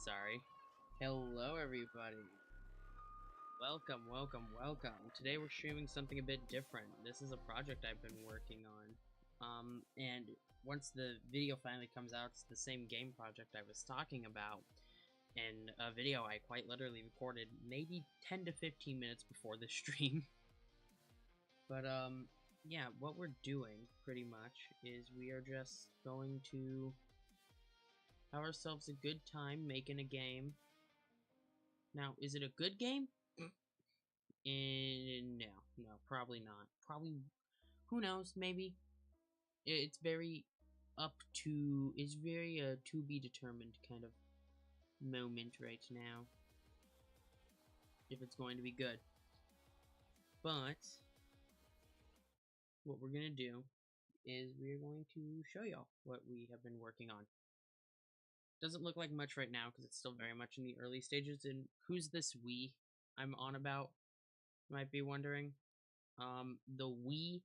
Sorry. Hello, everybody. Welcome, welcome, welcome. Today we're streaming something a bit different. This is a project I've been working on. And once the video finally comes out, it's the same game project I was talking about. And a video I quite literally recorded maybe 10 to 15 minutes before the stream. But, yeah, what we're doing, pretty much, is we are just going to have ourselves a good time making a game. Now, is it a good game? No, probably not. Probably, who knows, maybe. It's very it's very to be determined kind of moment right now. If it's going to be good. But, what we're gonna do is we're going to show y'all what we have been working on. Doesn't look like much right now because it's still very much in the early stages. And who's this we I'm on about? You might be wondering. The we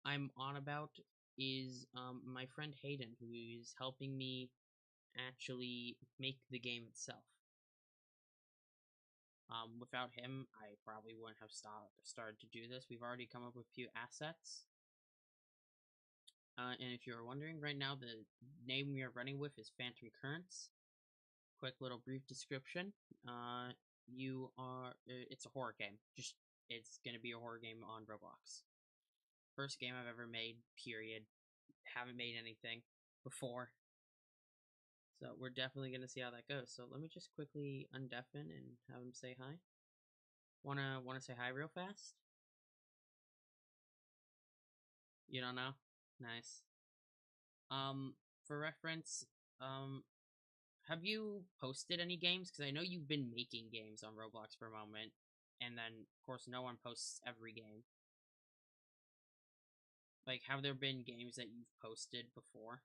I'm on about is my friend Hayden, who is helping me actually make the game itself. Without him, I probably wouldn't have started to do this. We've already come up with a few assets. And if you're wondering, right now the name we are running with is Phantom Currents. Quick little brief description. It's a horror game. It's gonna be a horror game on Roblox. First game I've ever made, period. Haven't made anything before. So we're definitely gonna see how that goes. So let me just quickly undeafen and have him say hi. Wanna say hi real fast? You don't know? Nice. For reference, have you posted any games? Because I know you've been making games on Roblox for a moment, and then of course no one posts every game. Like, have there been games that you've posted before?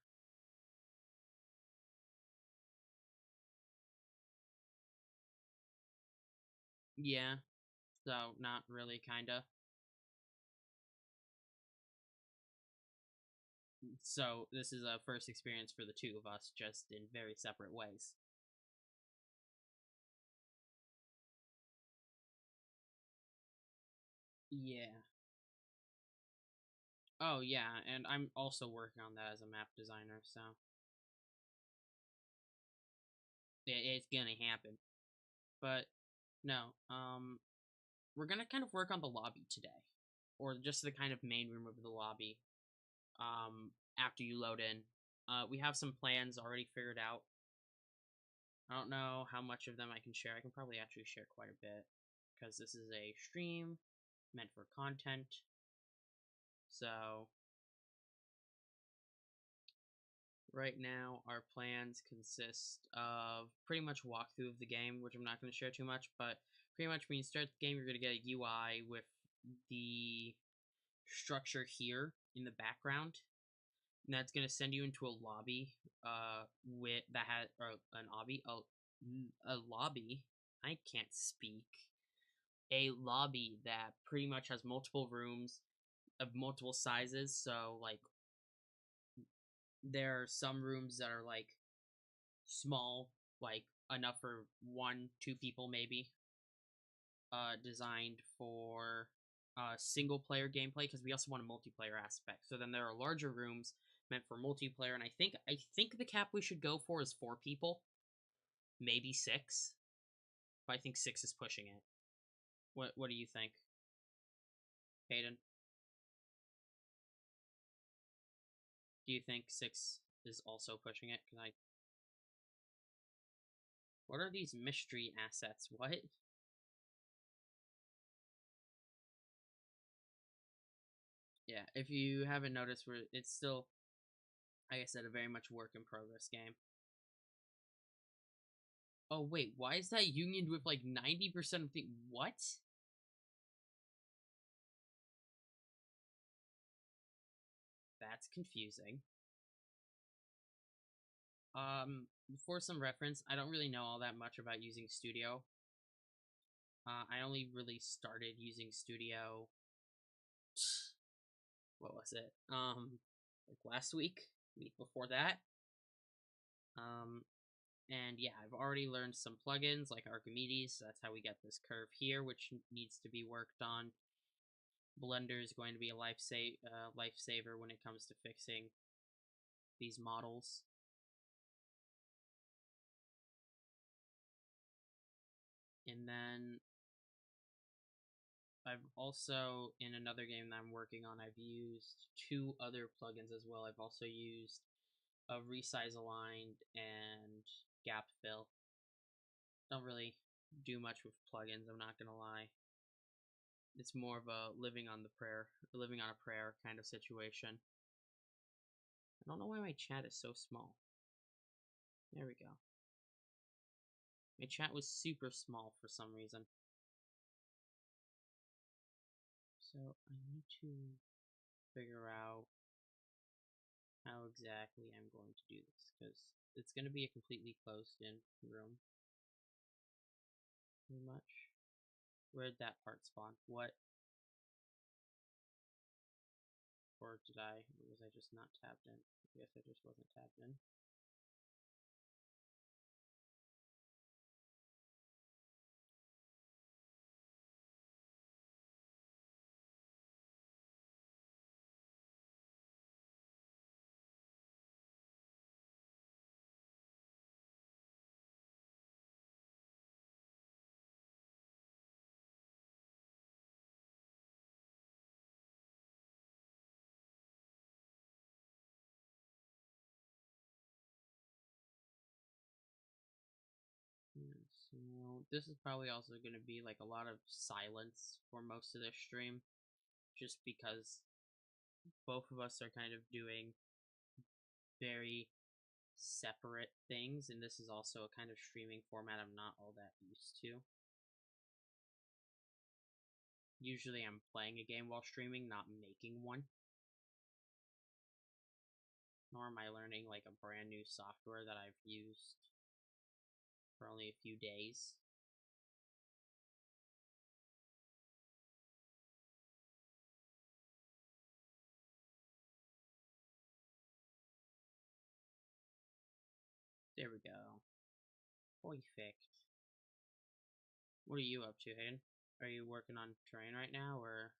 Yeah. So, not really, kinda. So, this is a first experience for the two of us, just in very separate ways. Yeah. Oh, yeah, and I'm also working on that as a map designer, so it's gonna happen. But, no, we're gonna kind of work on the lobby today. Or just the kind of main room of the lobby. After you load in. We have some plans already figured out. I don't know how much of them I can share. I can probably actually share quite a bit, because this is a stream meant for content. So, right now, our plans consist of pretty much walkthrough of the game, which I'm not going to share too much, but pretty much when you start the game, you're going to get a UI with the structure here in the background, and that's going to send you into a lobby with that has or an obby a lobby. I can't speak. A lobby that pretty much has multiple rooms of multiple sizes. So like there are some rooms that are like small, like enough for 1, 2 people maybe. Designed for single player gameplay because we also want a multiplayer aspect. So then there are larger rooms meant for multiplayer, and I think the cap we should go for is 4 people, maybe 6. But I think 6 is pushing it. What do you think, Hayden? Do you think 6 is also pushing it? Can I? What are these mystery assets? What? Yeah, if you haven't noticed, it's still, like I said, a very much work in progress game. Oh wait, why is that union with like 90% of the what? That's confusing. For some reference, I don't really know all that much about using Studio. I only really started using Studio. What was it? Like last week before that. Um, and yeah, I've already learned some plugins like Archimedes. So that's how we get this curve here, which needs to be worked on. Blender is going to be a lifesaver when it comes to fixing these models. And then I've also, in another game that I'm working on, I've used 2 other plugins as well. I've also used a Resize Aligned and Gap Fill. Don't really do much with plugins, I'm not gonna lie. It's more of a living on a prayer kind of situation. I don't know why my chat is so small. There we go. My chat was super small for some reason. So I need to figure out how exactly I'm going to do this, because it's going to be a completely closed-in room. Pretty much. Where'd that part spawn? What? Or was I just not tabbed in? I guess I just wasn't tabbed in. So this is probably also going to be like a lot of silence for most of this stream, just because both of us are kind of doing very separate things, and this is also a kind of streaming format I'm not all that used to. Usually I'm playing a game while streaming, not making one. Nor am I learning like a brand new software that I've used for only a few days. There we go. Perfect. What are you up to, Hayden? Are you working on terrain right now, or?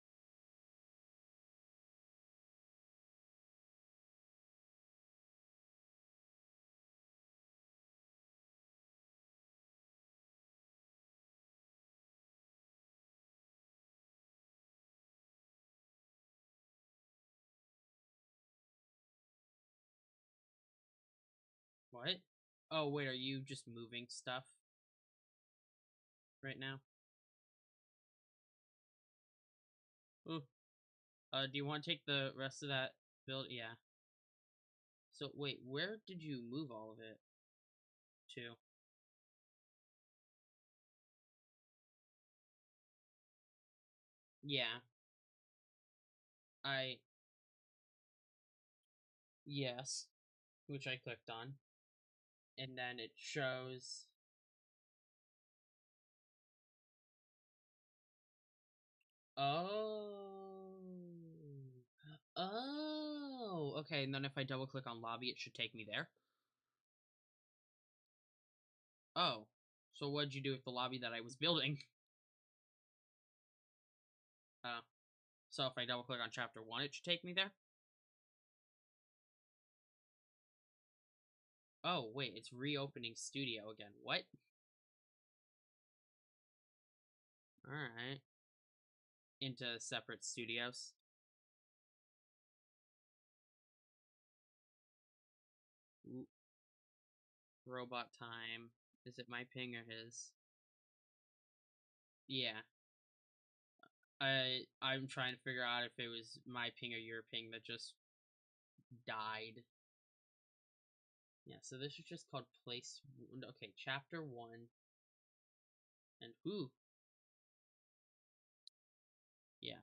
What? Oh, wait, are you just moving stuff right now? Ooh. Do you want to take the rest of that build? Yeah. So, wait, where did you move all of it to? Yeah, I... Yes, which I clicked on. And then it shows... Oh... Oh! Okay, and then if I double-click on lobby, it should take me there. Oh. So what'd you do with the lobby that I was building? So if I double-click on chapter 1, it should take me there? Oh, wait, it's reopening studio again. What? Alright. Into separate studios. Ooh. Robot time. Is it my ping or his? Yeah. I'm trying to figure out if it was my ping or your ping that just died. Yeah, so this is just called place... Okay, chapter 1. And ooh. Yeah.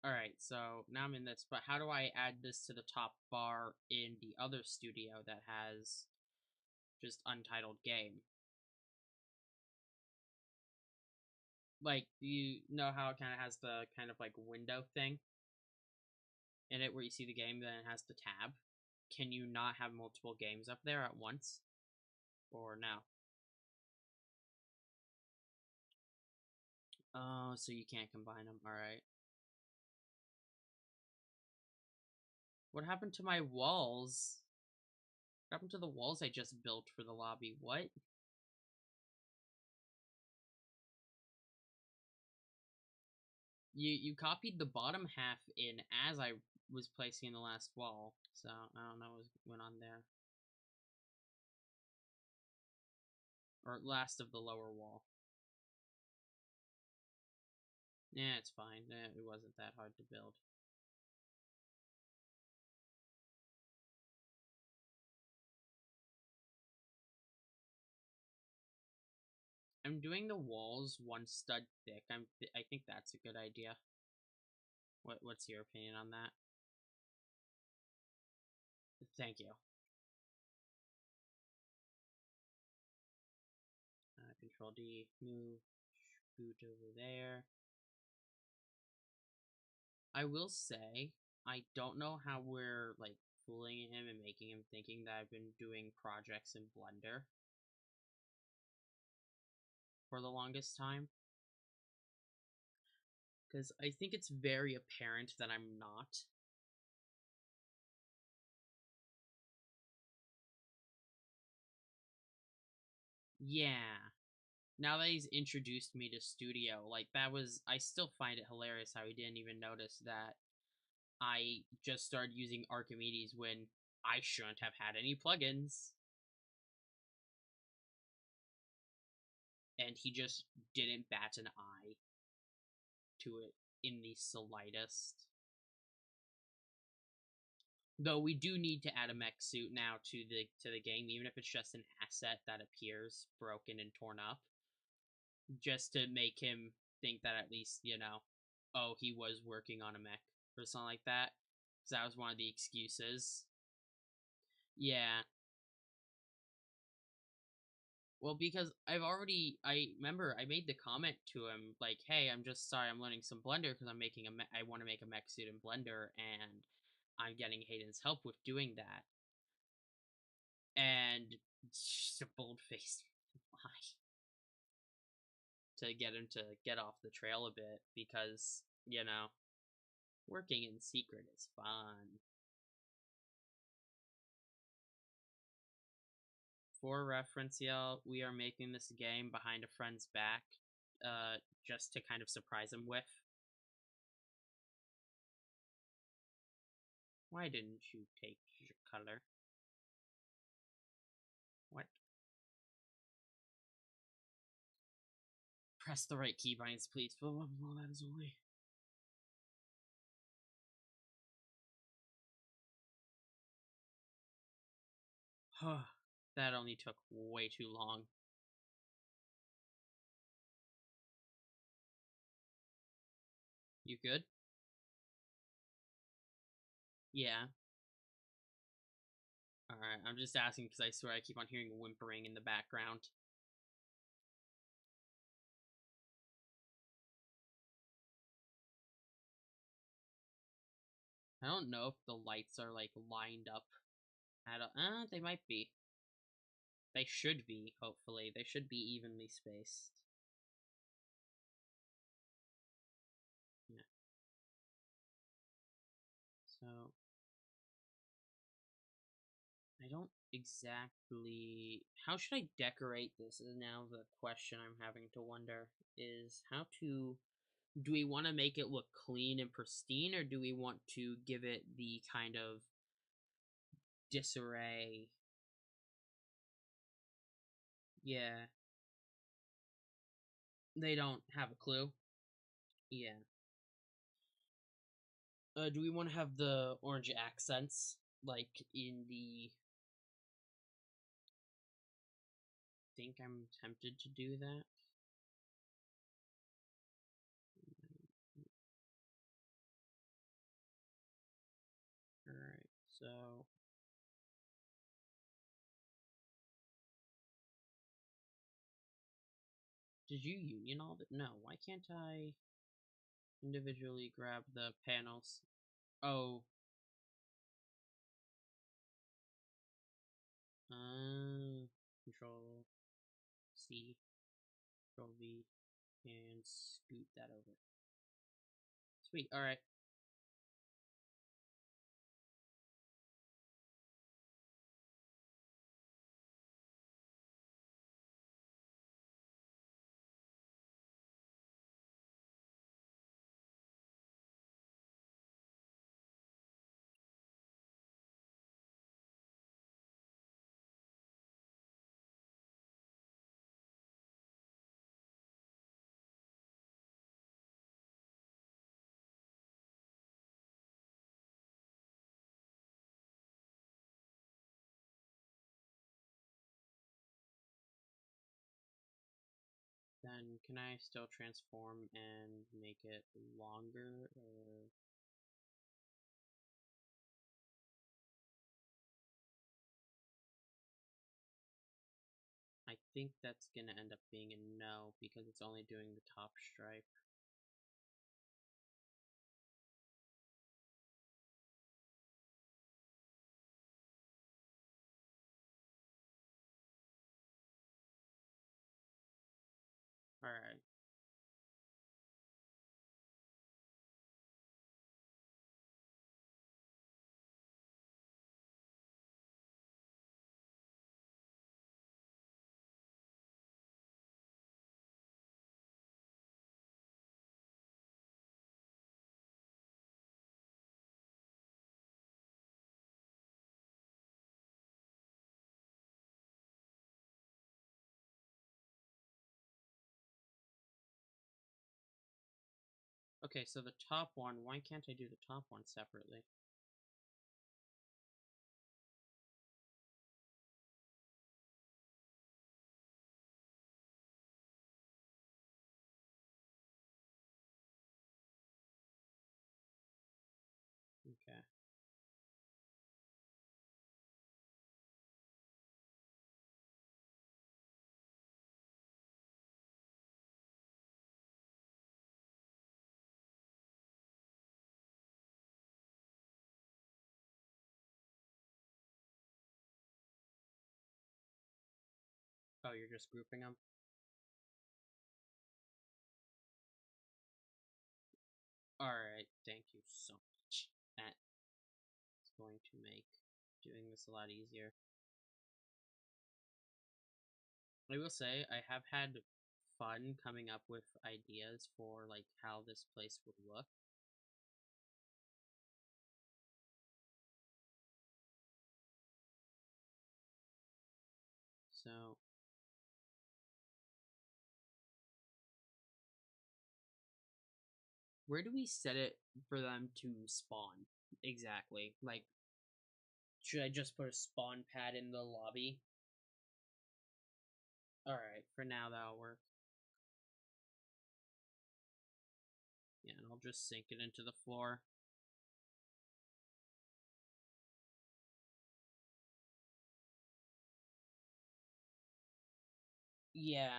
Alright, so now I'm in this, but how do I add this to the top bar in the other studio that has just untitled game? Like, you know how it kind of has the kind of like window thing in it where you see the game, then it has the tab? Can you not have multiple games up there at once? Or no? Oh, so you can't combine them. Alright. What happened to my walls? What happened to the walls I just built for the lobby? What? You copied the bottom half in as I was placing the last wall, so I don't know what went on there. Or last of the lower wall. Yeah, it's fine. It wasn't that hard to build. I'm doing the walls one stud thick. I think that's a good idea. What's your opinion on that? Thank you. Control D, move, scoot over there. I will say, I don't know how we're like fooling him and making him thinking that I've been doing projects in Blender for the longest time. Because I think it's very apparent that I'm not. Yeah. Now that he's introduced me to Studio, like, that was... I still find it hilarious how he didn't even notice that I just started using Archimedes when I shouldn't have had any plugins. And he just didn't bat an eye to it in the slightest. Though we do need to add a mech suit now to the game, even if it's just an asset that appears broken and torn up, just to make him think that at least, you know, oh, he was working on a mech or something like that. Because that was one of the excuses. Yeah. Well, because I remember I made the comment to him, like, hey, I'm just sorry, I'm learning some Blender because I want to make a mech suit in Blender, and I'm getting Hayden's help with doing that. And just a bold-faced lie to get him to get off the trail a bit, because, you know, working in secret is fun. For reference, y'all, we are making this game behind a friend's back, just to kind of surprise him with. Why didn't you take your color? What? Press the right keybinds, please. Blah, blah, blah, that is only... That only took way too long. You good? Yeah. Alright, I'm just asking because I swear I keep on hearing whimpering in the background. I don't know if the lights are, like, lined up at a- they might be. They should be, hopefully. They should be evenly spaced. Yeah. So, I don't exactly... How should I decorate this is now the question I'm having to wonder, is how to... Do we want to make it look clean and pristine, or do we want to give it the kind of disarray? Yeah, they don't have a clue. Yeah. Do we want to have the orange accents, like in the... Think I'm tempted to do that. Alright, so... Did you union all that? No, why can't I individually grab the panels? Oh. Control C, Control V, and scoot that over. Sweet, alright. Then can I still transform and make it longer, or... I think that's gonna end up being a no, because it's only doing the top stripe. Alright. Okay, so the top one, why can't I do the top one separately? Okay. Oh, you're just grouping them? Alright, thank you so much. That is going to make doing this a lot easier. I will say, I have had fun coming up with ideas for, like, how this place would look. So, where do we set it for them to spawn? Exactly. Like, Should I just put a spawn pad in the lobby? Alright, for now that'll work. Yeah, and I'll just sink it into the floor. Yeah,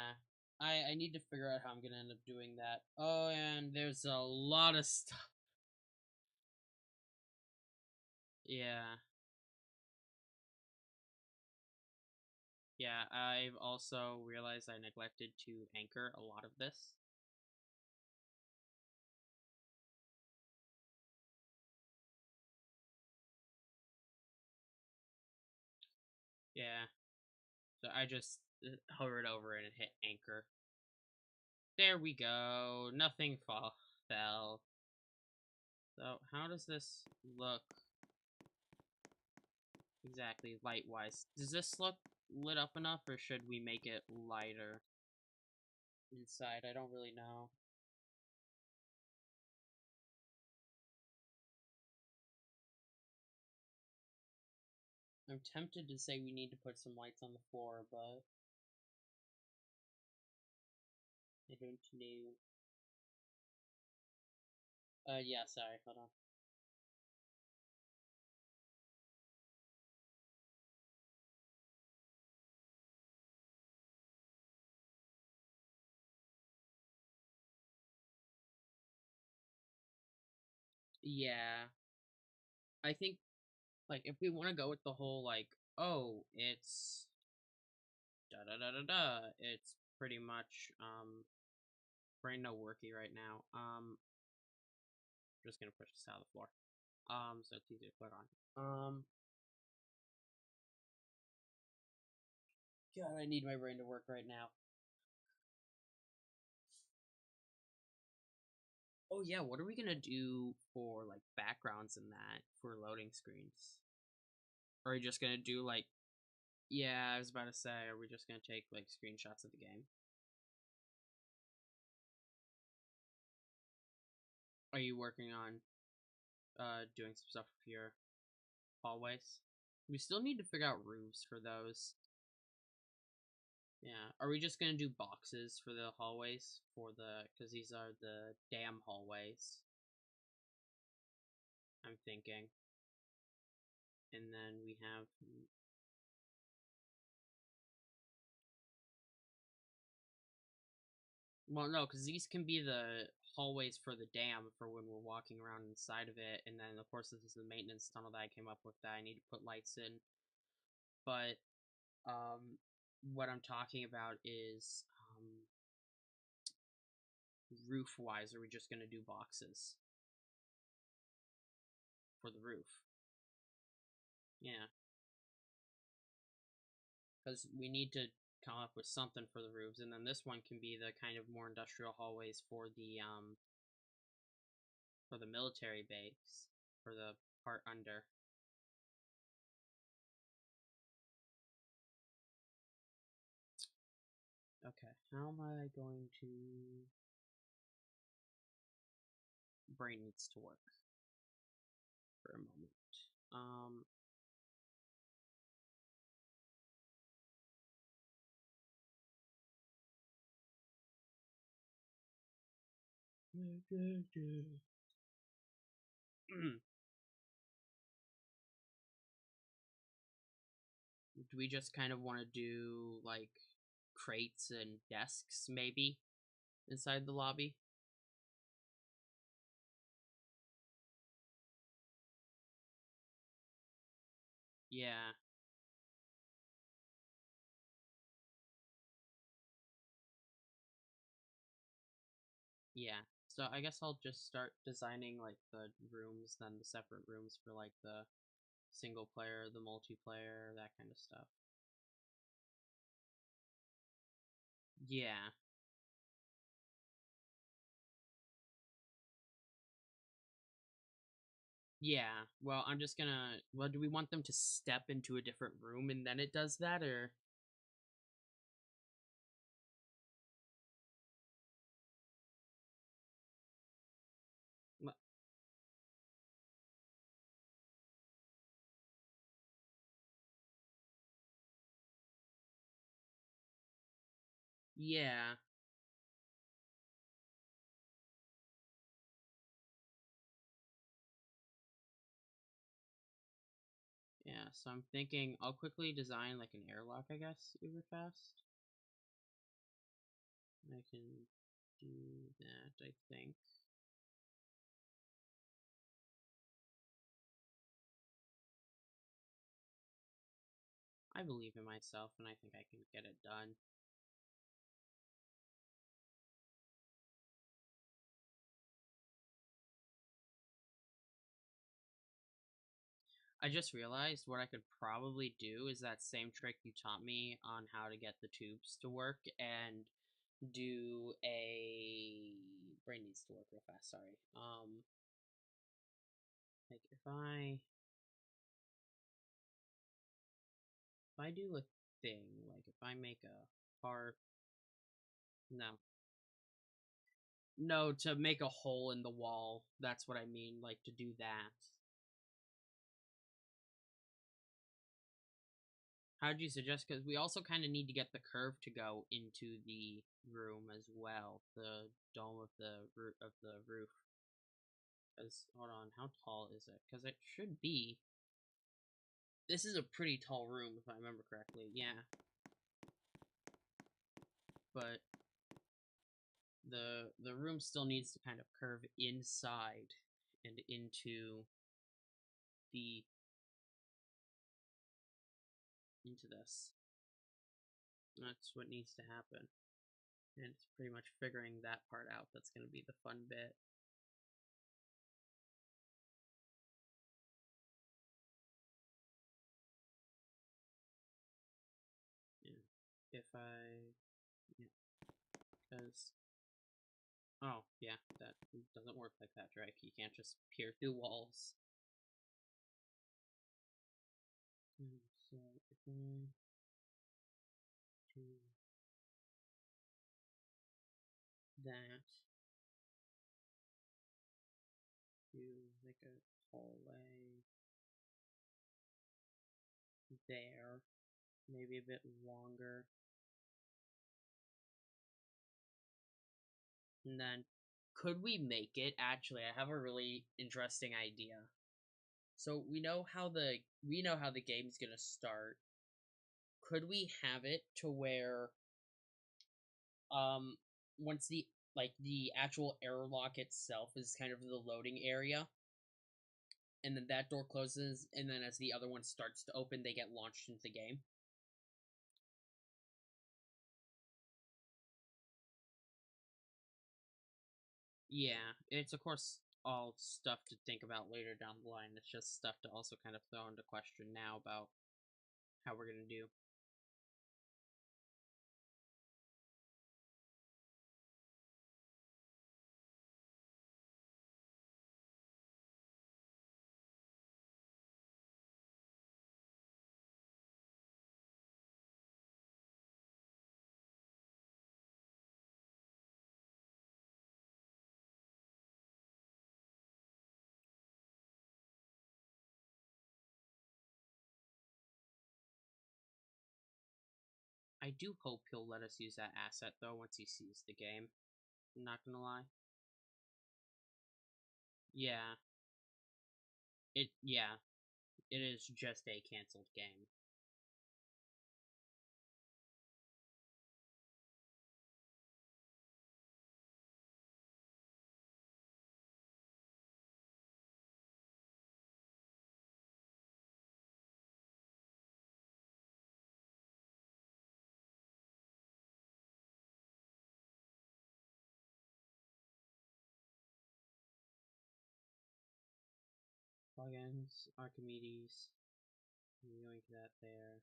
I need to figure out how I'm gonna end up doing that. Oh, and there's a lot of stuff. Yeah. Yeah, I've also realized I neglected to anchor a lot of this. Yeah. So I just hovered over it and hit anchor. There we go. Nothing fell. So how does this look exactly light-wise? Does this look lit up enough, or should we make it lighter inside? I don't really know. I'm tempted to say we need to put some lights on the floor, but I don't know. Yeah, sorry, hold on. Yeah, I think, like, if we want to go with the whole, like, oh, it's da da da da da, it's pretty much, brain no worky right now. Just gonna push this out of the floor. So it's easier to put on. God, I need my brain to work right now. Oh yeah, what are we gonna do for like backgrounds and that for loading screens? Are we just gonna do like? Yeah, I was about to say, are we just gonna take like screenshots of the game? Are you working on doing some stuff for your hallways? We still need to figure out roofs for those. Yeah, are we just gonna do boxes for the hallways for because these are the dam hallways? I'm thinking. And then we have well, no, because these can be the hallways for the dam for when we're walking around inside of it, and then of course this is the maintenance tunnel that I came up with that I need to put lights in. But what I'm talking about is roof wise, are we just gonna do boxes for the roof? Yeah, because we need to come up with something for the roofs, and then this one can be the kind of more industrial hallways for the military base for the part under. Okay, how am I going to brain needs to work for a moment. Um, do we just kind of want to do like crates and desks maybe inside the lobby? Yeah, yeah. So I guess I'll just start designing like the rooms, then the separate rooms for like the single player, the multiplayer, that kind of stuff. Yeah. Yeah. Well, I'm just gonna. Well, do we want them to step into a different room and then it does that, or? Yeah. Yeah, so I'm thinking I'll quickly design like an airlock, I guess, uber fast. I can do that, I think. I believe in myself and I think I can get it done. I just realized what I could probably do is that same trick you taught me on how to get the tubes to work and do a brain needs to work real fast, sorry. Like if I do a thing, like if I make a part no. No, to make a hole in the wall. That's what I mean, like to do that. How'd you suggest? Because we also kind of need to get the curve to go into the room as well, the dome of the roof. Because hold on, how tall is it? Because it should be. This is a pretty tall room, if I remember correctly. Yeah, but the room still needs to kind of curve inside and the into this. That's what needs to happen. And it's pretty much figuring that part out that's going to be the fun bit. Yeah. If I, yeah, because, oh, yeah, that doesn't work like that, Drake. You can't just peer through walls. So if I do that to make a hallway there, maybe a bit longer, and then could we make it? Actually, I have a really interesting idea. So we know how the game's gonna start. Could we have it to where um once the actual airlock itself is kind of the loading area, and then that door closes, and then as the other one starts to open, they get launched into the game? Yeah, it's of course all stuff to think about later down the line. It's just stuff to also kind of throw into question now about how we're gonna do. I do hope he'll let us use that asset though once he sees the game. I'm not gonna lie. Yeah, yeah, it is just a canceled game. Plugins, Archimedes, yoink that there.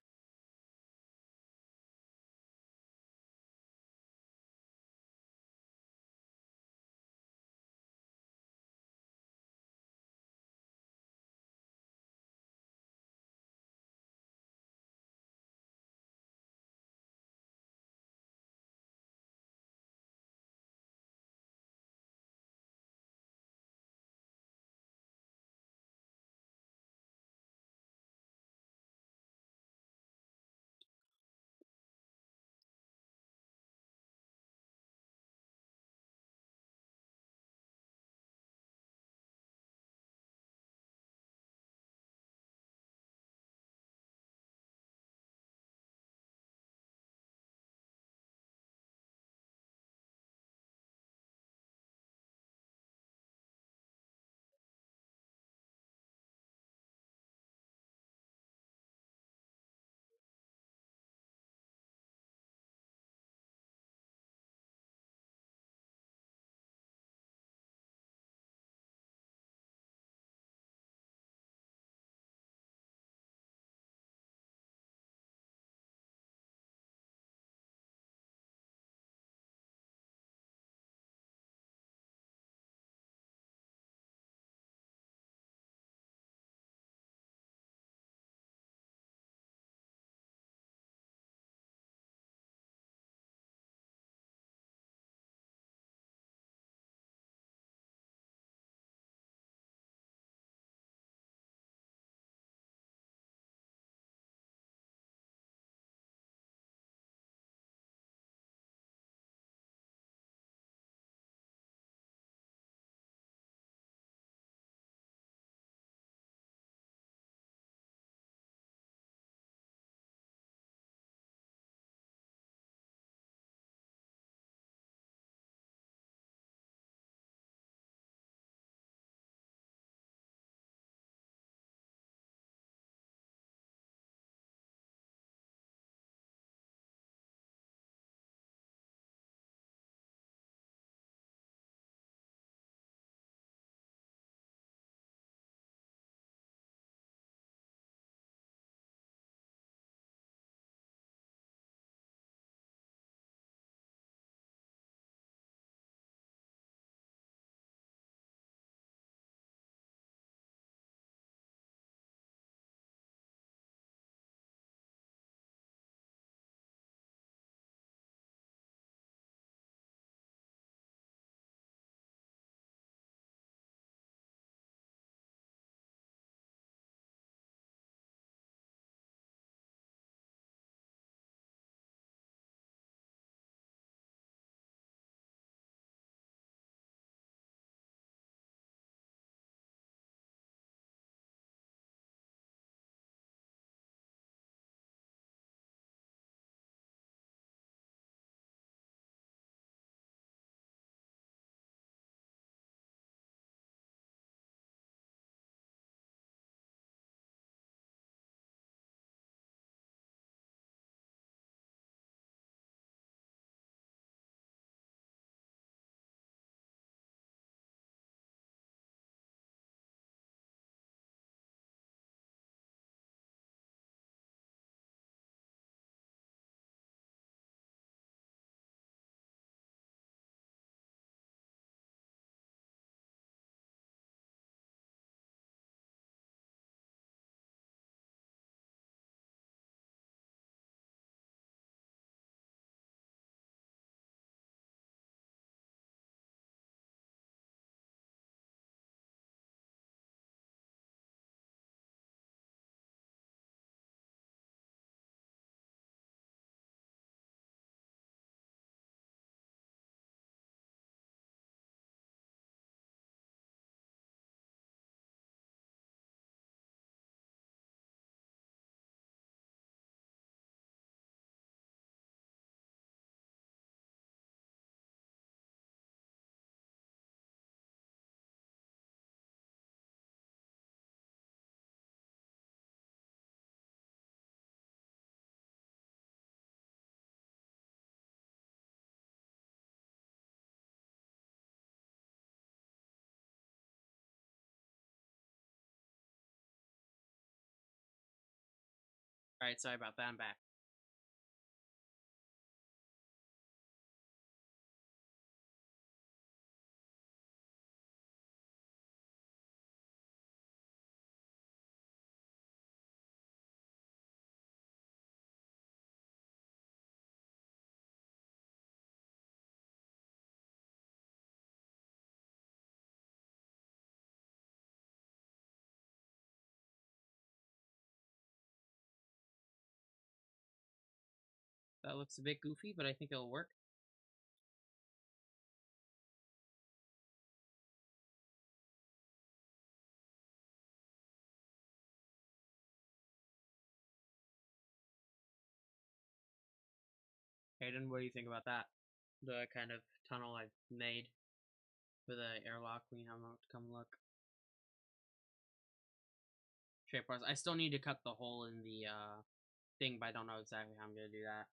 Alright, sorry about that, I'm back. That looks a bit goofy, but I think it'll work. Hayden, what do you think about that? The kind of tunnel I've made for the airlock when you have to come look. Shape bars. I still need to cut the hole in the thing, but I don't know exactly how I'm gonna do that.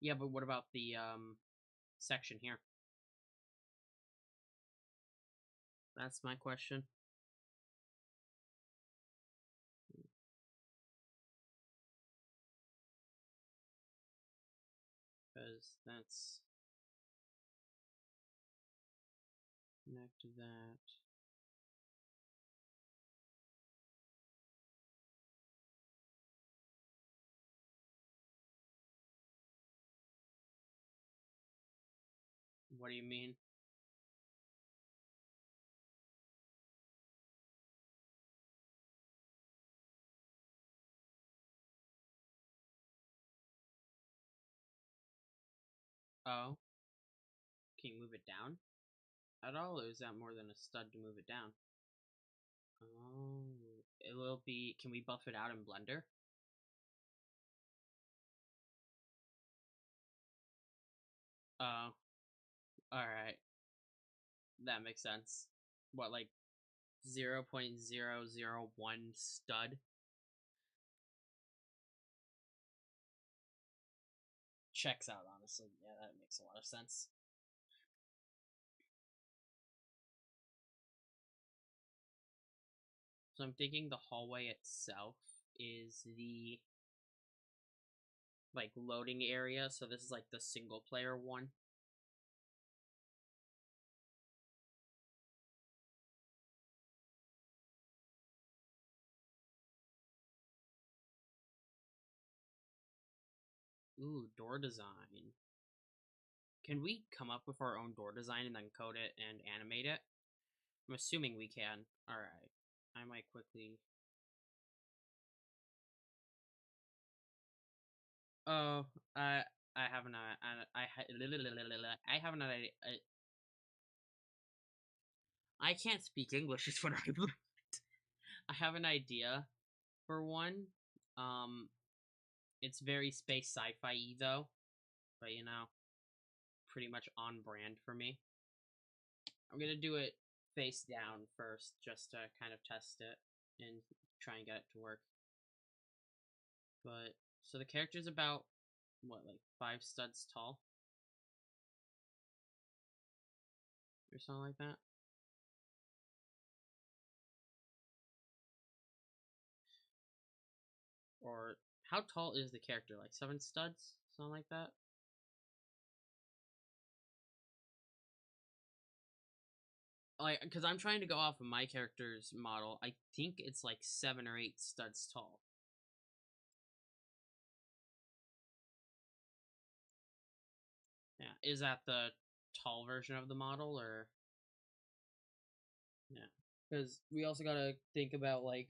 Yeah, but what about the section here? That's my question. Because that's connect to that. What do you mean? Oh, can you move it down at all, or is that more than a stud to move it down? Oh, it will be. Can we buff it out in Blender? Oh, alright. That makes sense. What, like 0.001 stud? Checks out, honestly. Yeah, that makes a lot of sense. So I'm thinking the hallway itself is the like loading area. So this is like the single player one. Ooh, door design. Can we come up with our own door design and then code it and animate it? I'm assuming we can. Alright. I might quickly... Oh, I have an I have an idea. I can't speak English. Is what I learned. I have an idea for one. Um, it's very space sci-fi though, but you know, pretty much on brand for me. I'm gonna do it face down first, just to kind of test it and try and get it to work. But so the character's about what, like 5 studs tall, or something like that. Or how tall is the character? Like 7 studs, something like that. Like, because I'm trying to go off of my character's model. I think it's like 7 or 8 studs tall. Yeah, is that the tall version of the model, or yeah? Because we also gotta think about like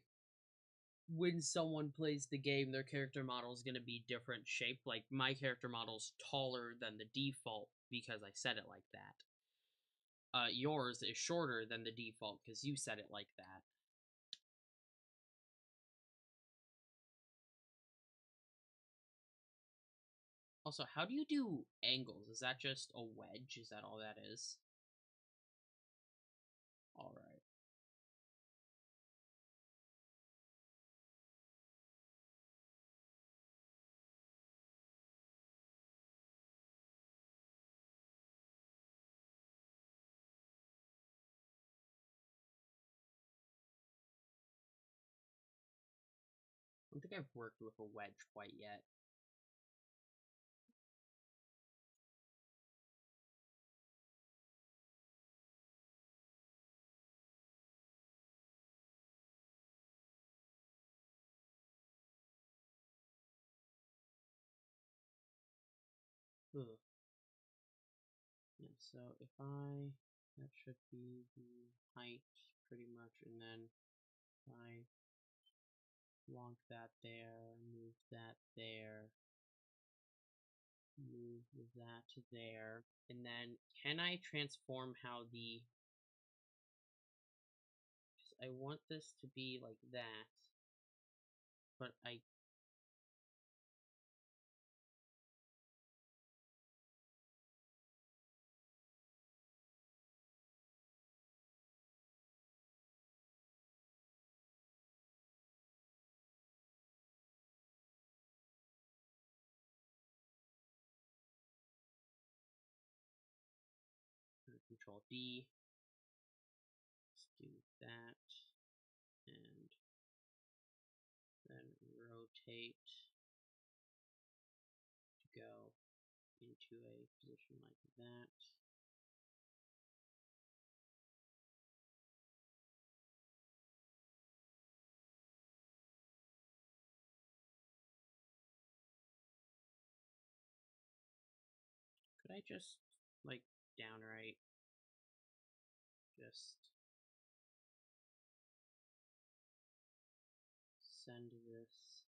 when someone plays the game, their character model is gonna be different shape. Like my character model's taller than the default because I set it like that. Yours is shorter than the default because you set it like that. Also, how do you do angles? Is that just a wedge? Is that all that is? Alright. don't think I've worked with a wedge quite yet. Ugh. Yeah, so if that should be the height pretty much, and then I plonk that there, move that there, move that there, and then can I transform how I want this to be like that, but I control D, let's do that, and then rotate to go into a position like that. Could I just, like, downright just send this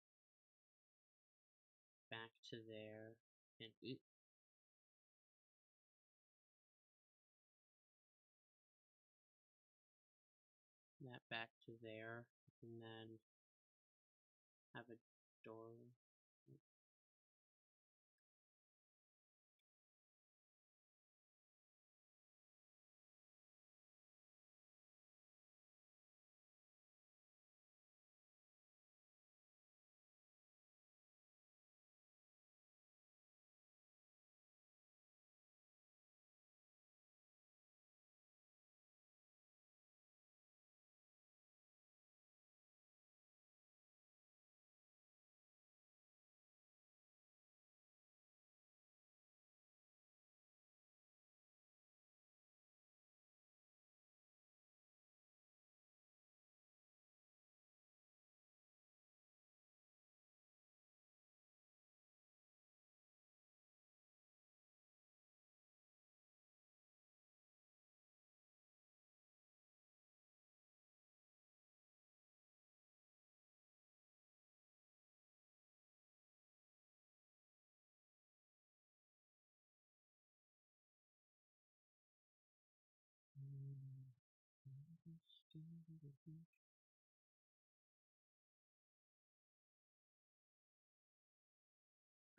back to there, and that back to there, and then have a door.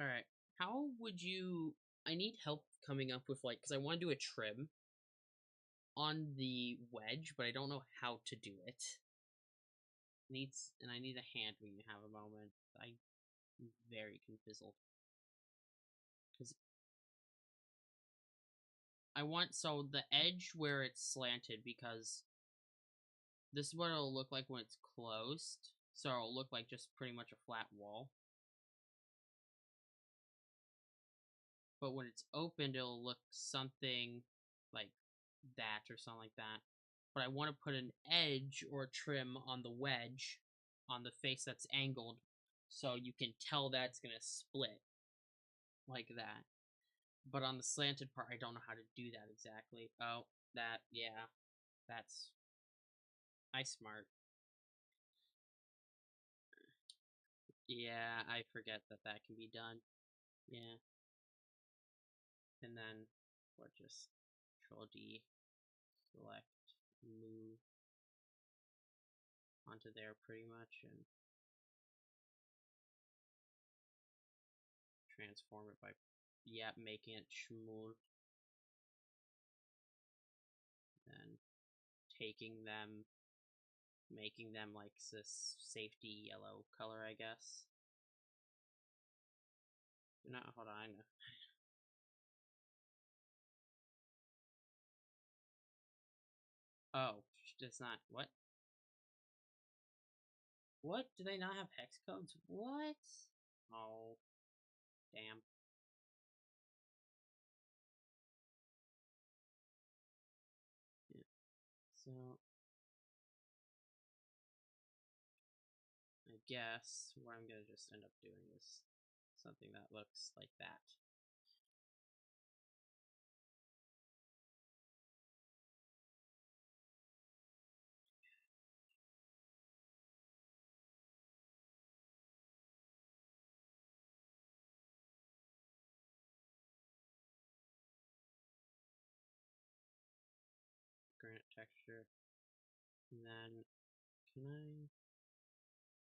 Alright, how would you... I need help coming up with, like, because I want to do a trim on the wedge, but I don't know how to do it. I need a hand when you have a moment. I'm very confizzled. Because I want, so the edge where it's slanted, because this is what it'll look like when it's closed. So it'll look like just pretty much a flat wall. But when it's opened, it'll look something like that or something like that. But I want to put an edge or a trim on the wedge on the face that's angled so you can tell that's going to split like that. But on the slanted part, I don't know how to do that exactly. Oh, that, yeah, that's... I smart. Yeah, I forget that that can be done. Yeah. And then, what, just Control D, select, move onto there pretty much, and transform it by, yeah, making it smooth. Then taking them, making them like this safety yellow color, I guess. No, hold on. Oh, it's not, what? What? Do they not have hex codes? What? Oh, damn. Yeah. So, I guess what I'm gonna just end up doing is something that looks like that. Granite texture. And then, can I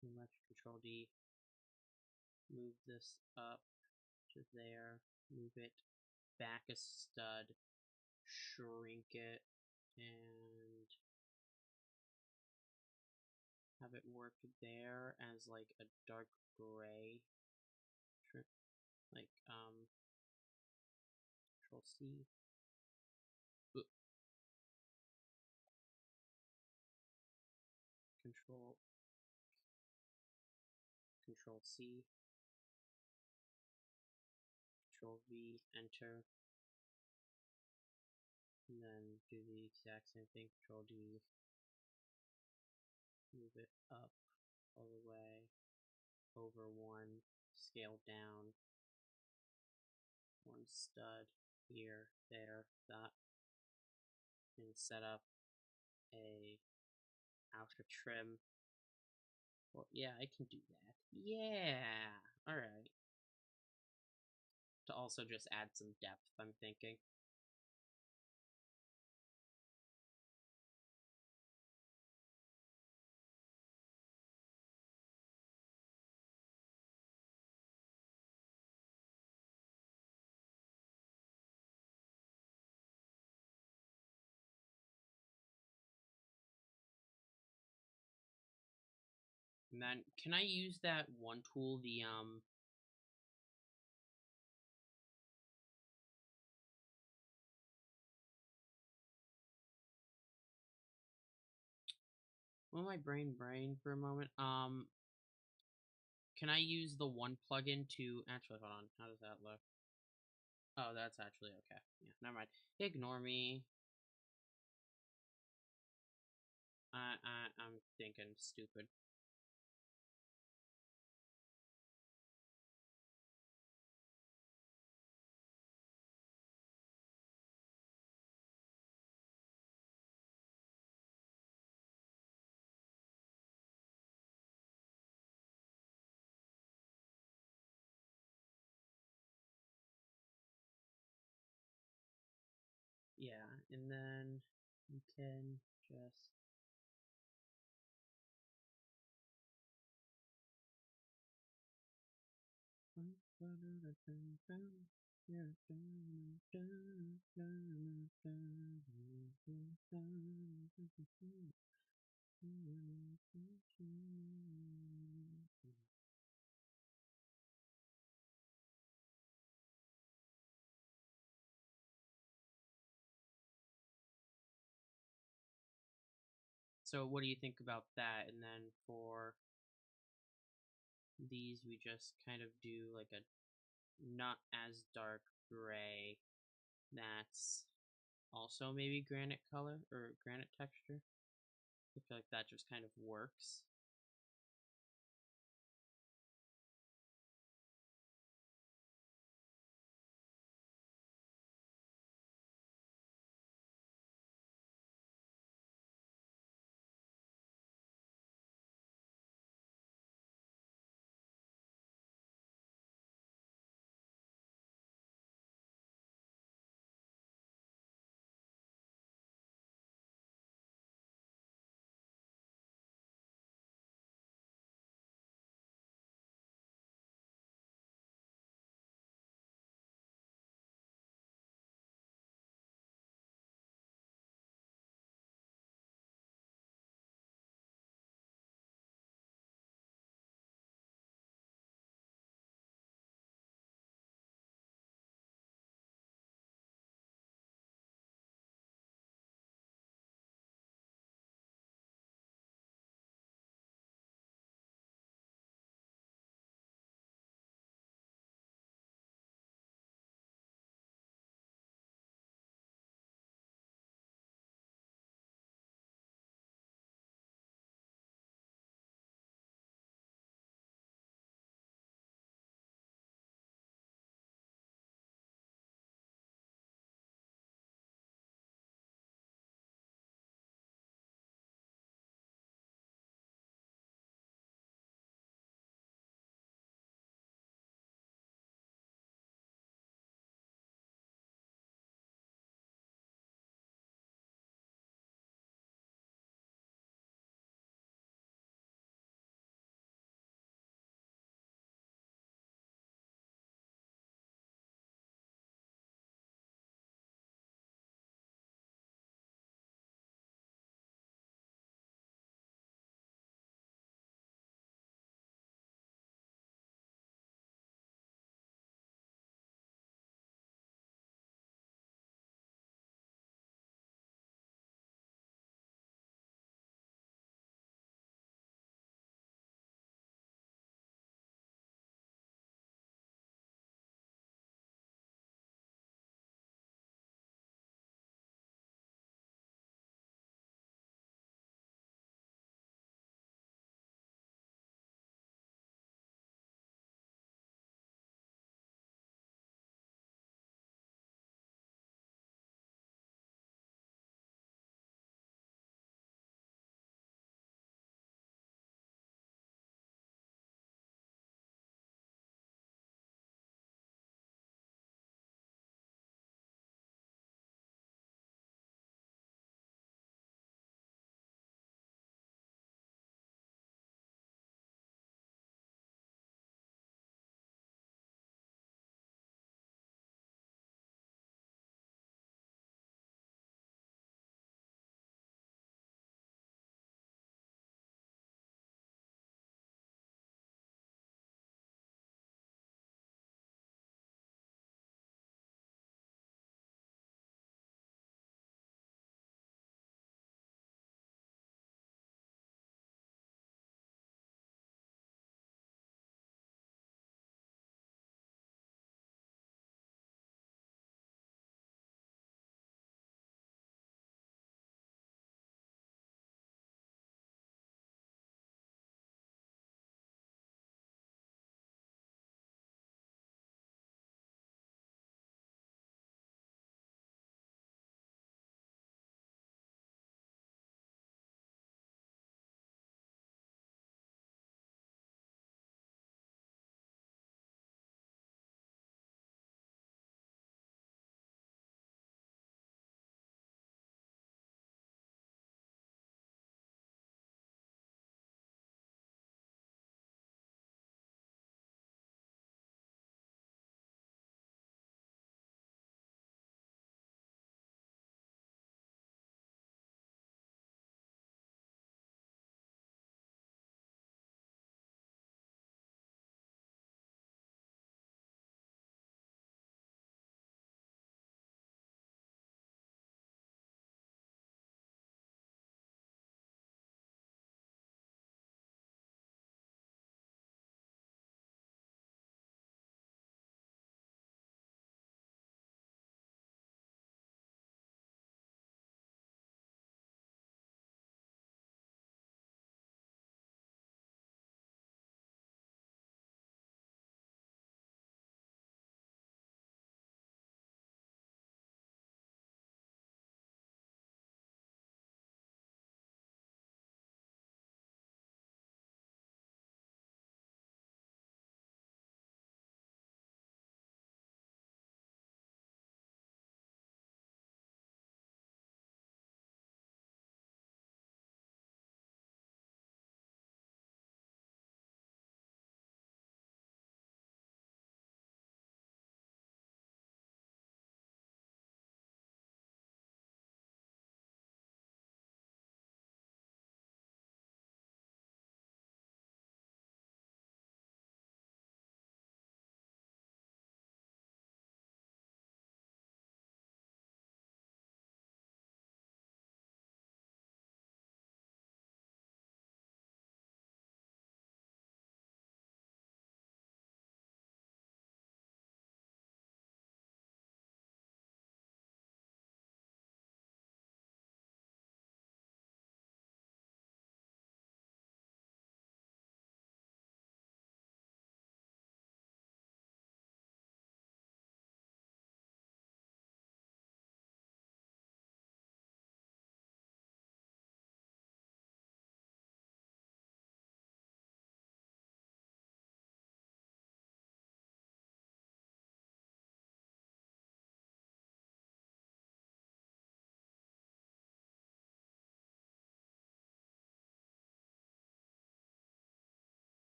pretty much Control D, move this up to there, move it back a stud, shrink it, and have it work there as like a dark gray, like Control C. Control Control C, Control V, enter, and then do the exact same thing. Control D, move it up all the way, over one, scale down, one stud here, there, that, and set up a outer trim. Well, yeah, I can do that. Yeah, all right. To also just add some depth, I'm thinking. And then, can I use that one tool, the let my brain for a moment. Can I use the one plugin to actually hold on? How does that look? Oh, that's actually okay. Yeah, never mind. Ignore me. I'm thinking stupid. Yeah, and then you can just So what do you think about that? And then for these, we just kind of do like a not as dark gray that's also maybe granite color or granite texture. I feel like that just kind of works.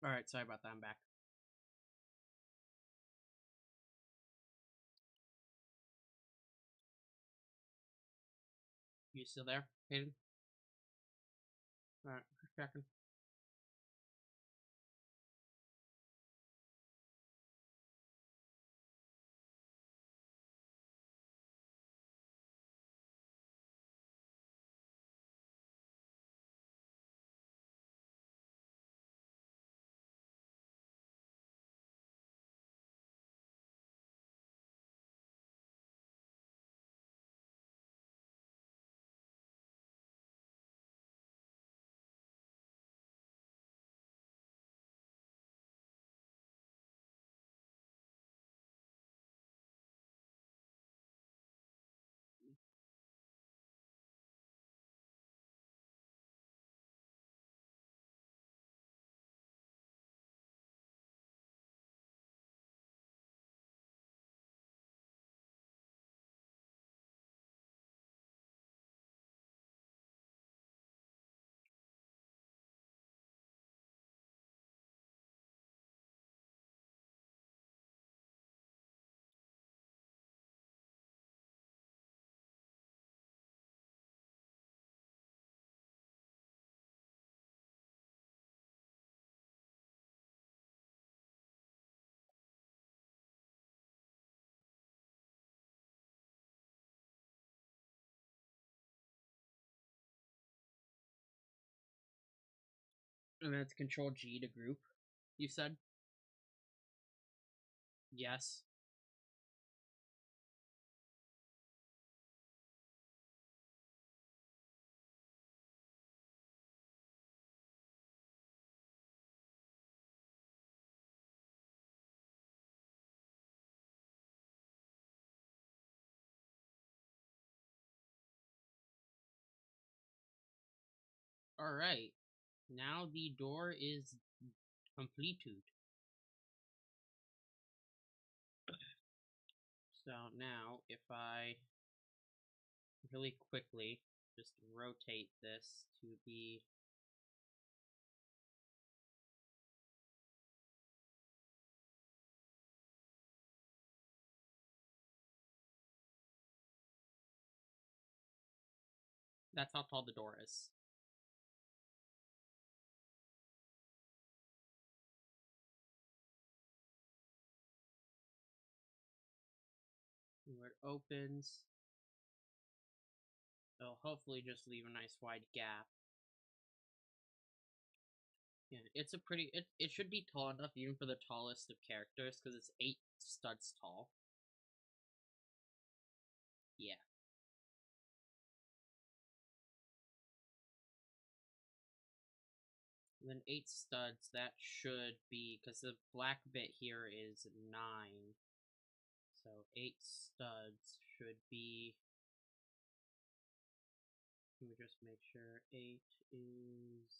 Alright, sorry about that, I'm back. You still there, Hayden? Alright, just checking. And that's Control G to group, you said? Yes. Alright. Now the door is completed. So now, if I really quickly just rotate this to be that's how tall the door is. Where it opens, it'll hopefully just leave a nice wide gap. Yeah, it's a pretty, it should be tall enough even for the tallest of characters, because it's 8 studs tall. Yeah. And then 8 studs, that should be, because the black bit here is 9. So 8 studs should be, let me just make sure, 8 is...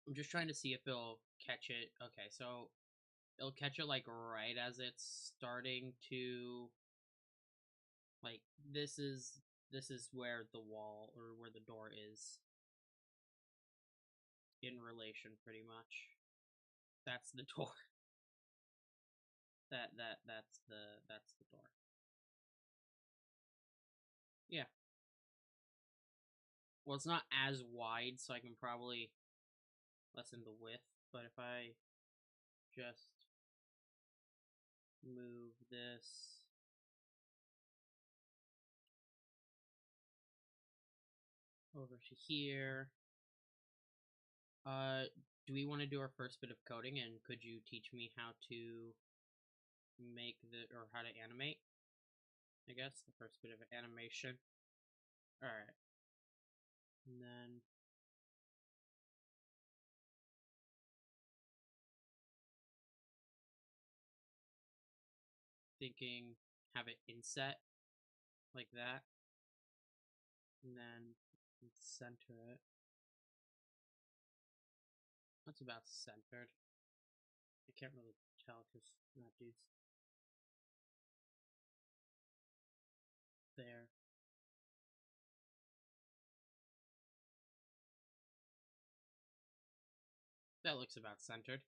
I'm just trying to see if it'll catch it. Okay, so it'll catch it like right as it's starting to, like, this is where the wall or where the door is in relation, pretty much. That's the door. That's the door. Yeah. Well, it's not as wide, so I can probably lessen the width, but if I just move this over to here. Do we want to do our first bit of coding, and could you teach me how to make or how to animate? I guess the first bit of animation. Alright. And then thinking have it inset like that. And then center it. That's about centered. I can't really tell because that dude's there. That looks about centered.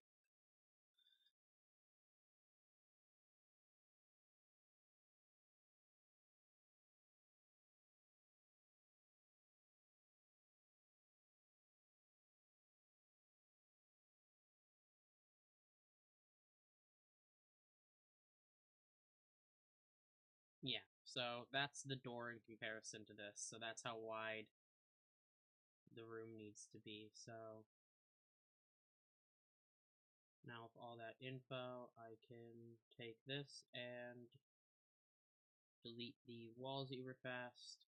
Yeah, so that's the door in comparison to this. So that's how wide the room needs to be. So now with all that info, I can take this and delete the walls uber fast.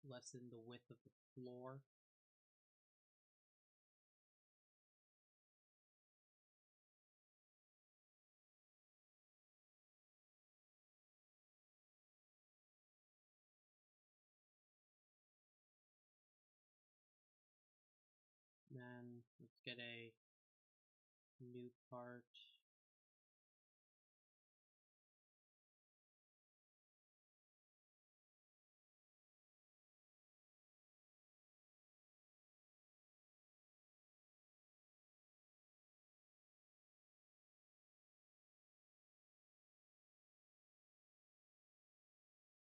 Lessen the width of the floor. Then let's get a new part.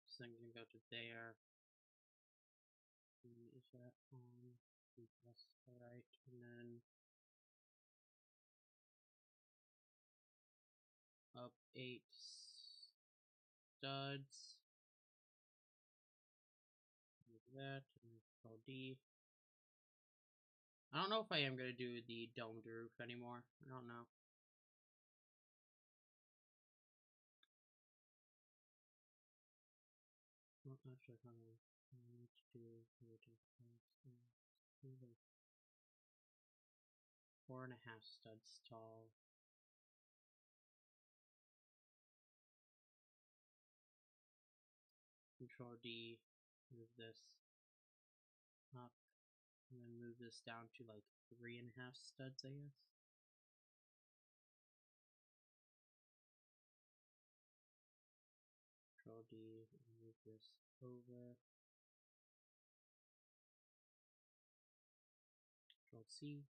So I'm gonna go to there. Is that on? Yes, alright. And then up 8 studs. Move that, and Control D. I don't know if I am going to do the domed roof anymore. I don't know. Not sure how I need to do like 4.5 studs tall. Control D, move this up, and then move this down to like 3.5 studs, I guess. Control D, and move this over. Control C.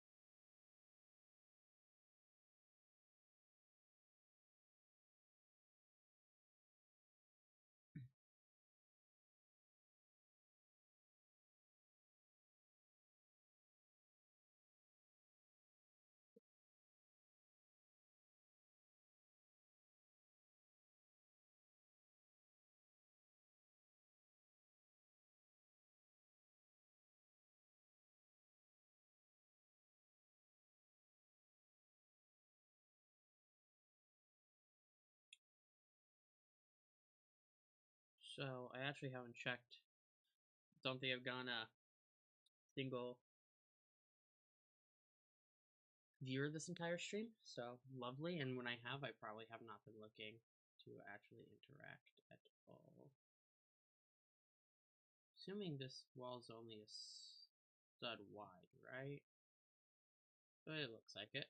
So I actually haven't checked. Don't think I've gone a single viewer this entire stream, so lovely. And when I have, I probably have not been looking to actually interact at all. Assuming this wall's only a stud wide, right? But it looks like it.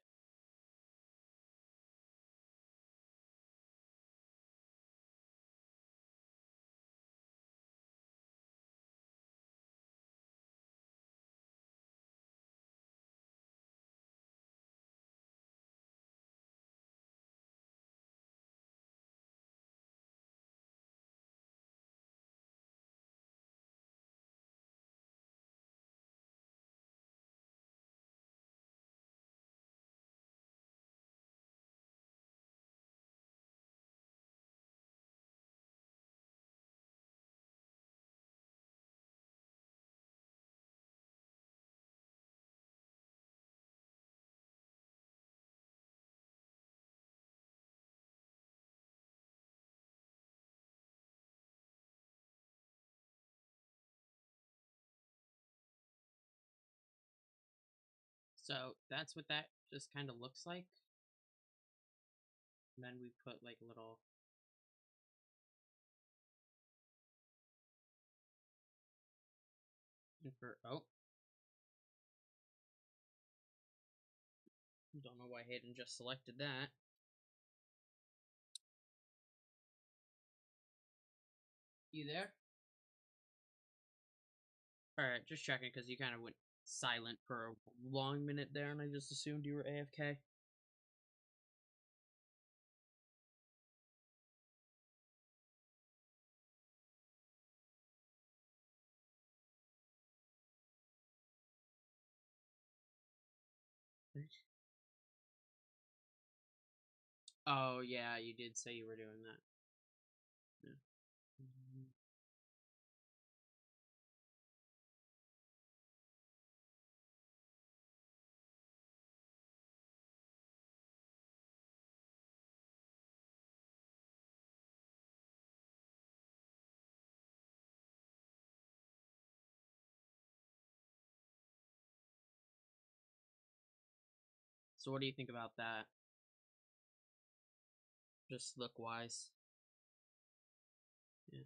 So that's what that just kind of looks like. And then we put like a little invert. Oh, don't know why Hayden just selected that. You there? Alright, just checking because you kind of went silent for a long minute there, and I just assumed you were AFK. Oh, yeah, you did say you were doing that. Yeah. Mhm. So, what do you think about that? Just look wise. Yeah.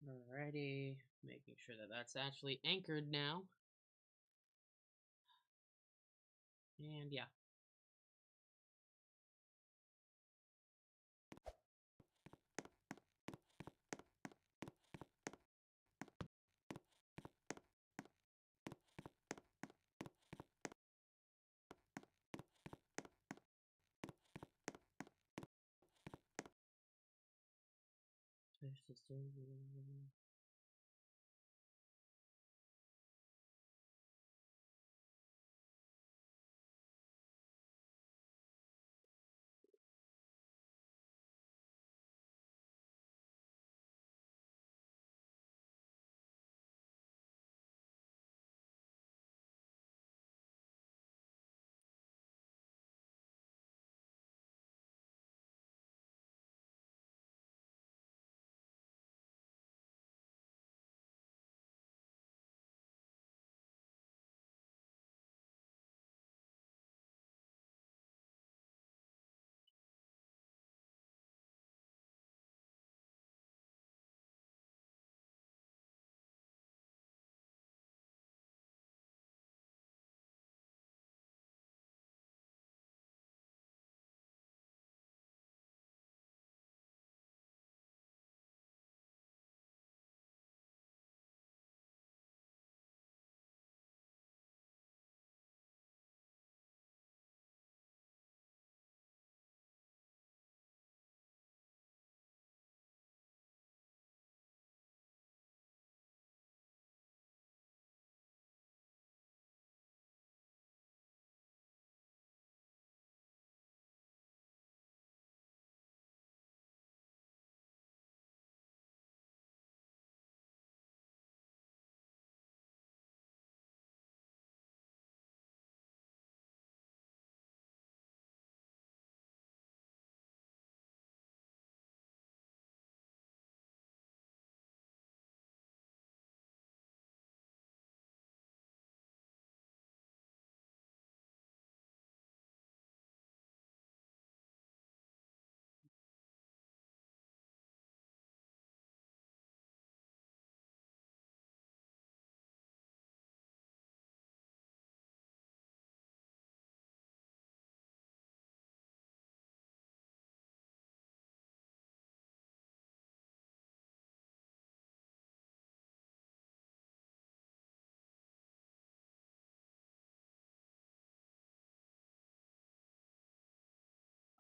Alrighty, making sure that that's actually anchored now. And yeah.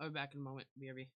I'll be back in a moment, BRB.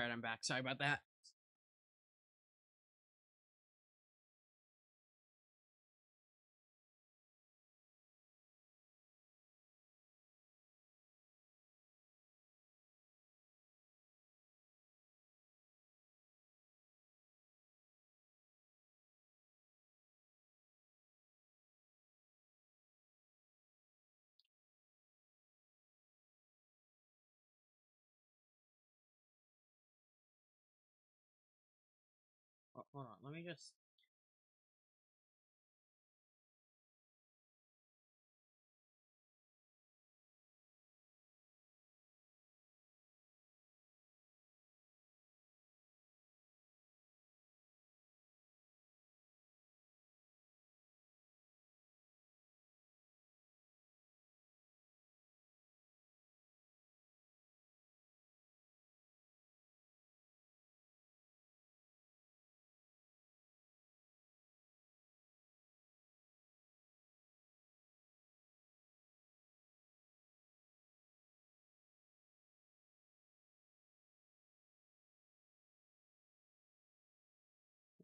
Alright, I'm back. Sorry about that. Oh, hold on, let me just...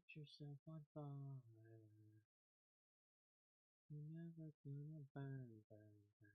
Put yourself on fire. You're never gonna burn, burn, burn.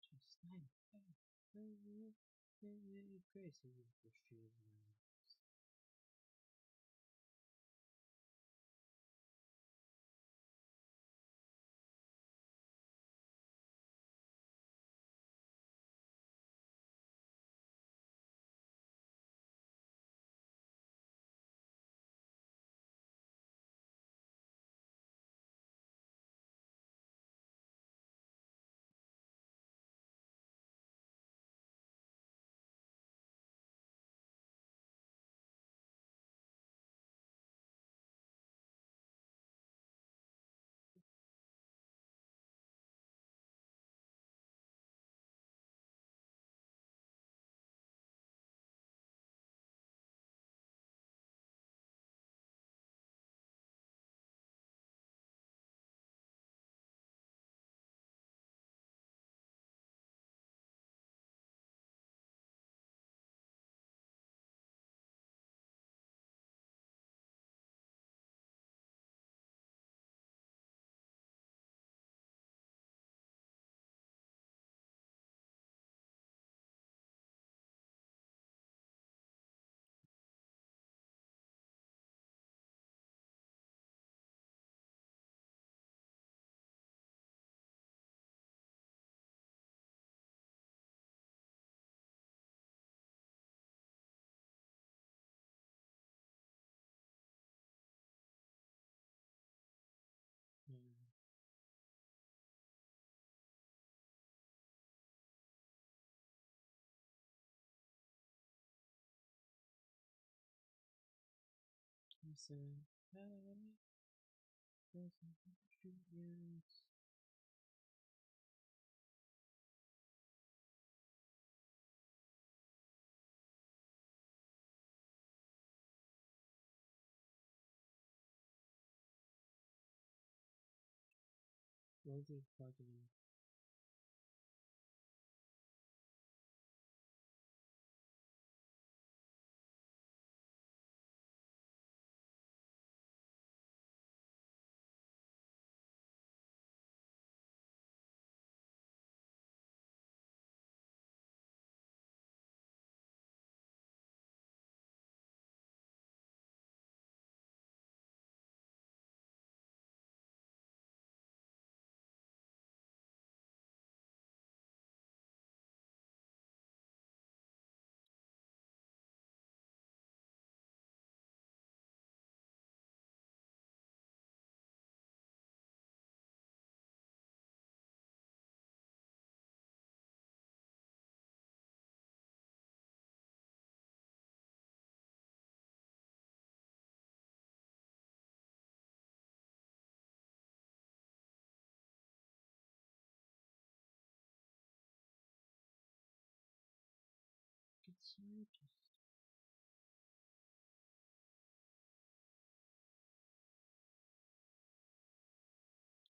Just like that. Crazy for street.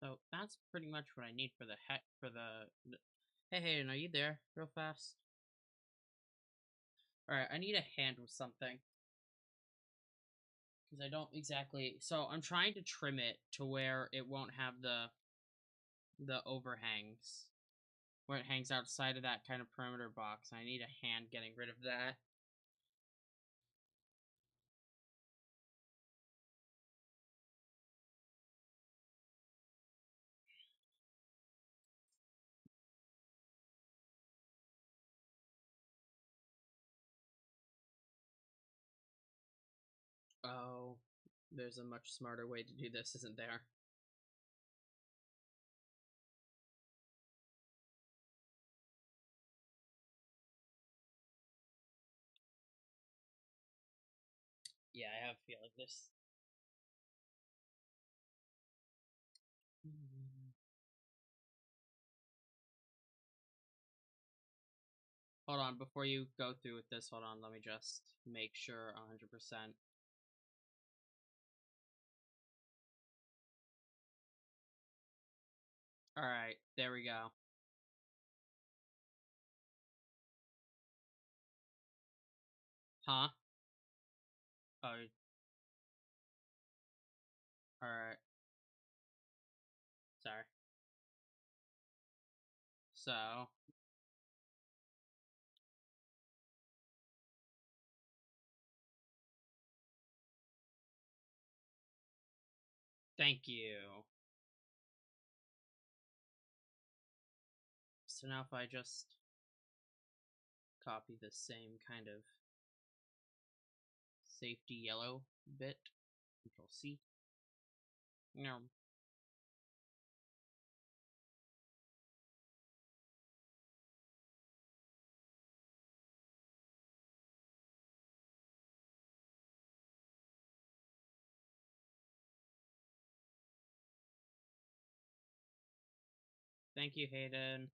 So that's pretty much what I need for the heck for the. Hey, Hayden, are you there? Real fast. All right, I need a hand with something because I don't exactly. So I'm trying to trim it to where it won't have the overhangs, where it hangs outside of that kind of perimeter box. I need a hand getting rid of that. Oh, there's a much smarter way to do this, isn't there? Yeah, I have a feeling this. Hold on, before you go through with this, hold on, let me just make sure 100%. Alright, there we go. Huh? Oh, alright. Sorry. So, thank you. So now if I just copy the same kind of safety yellow bit, Control C. No. Thank you, Hayden.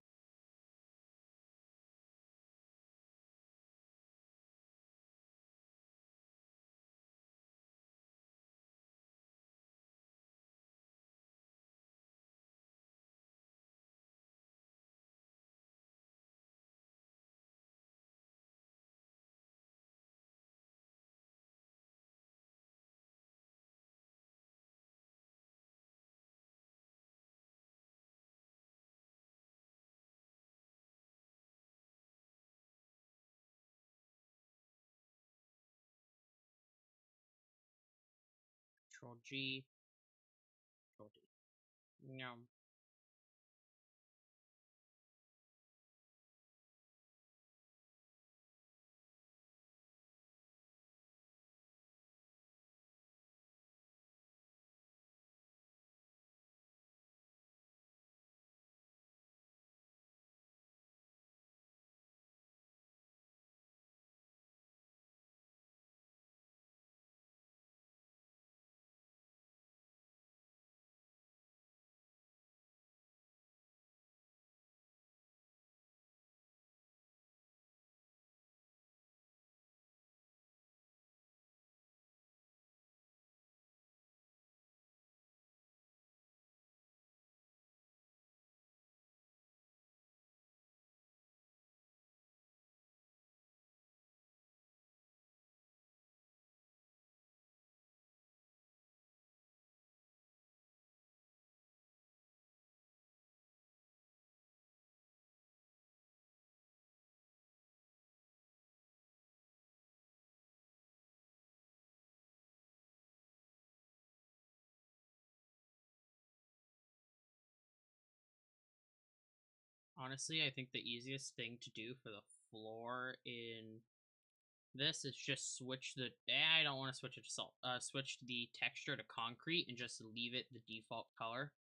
Control G. Control D. No. honestly, I think the easiest thing to do for the floor in this is just switch the. I don't want to switch it to salt. Switch the texture to concrete and just leave it the default color.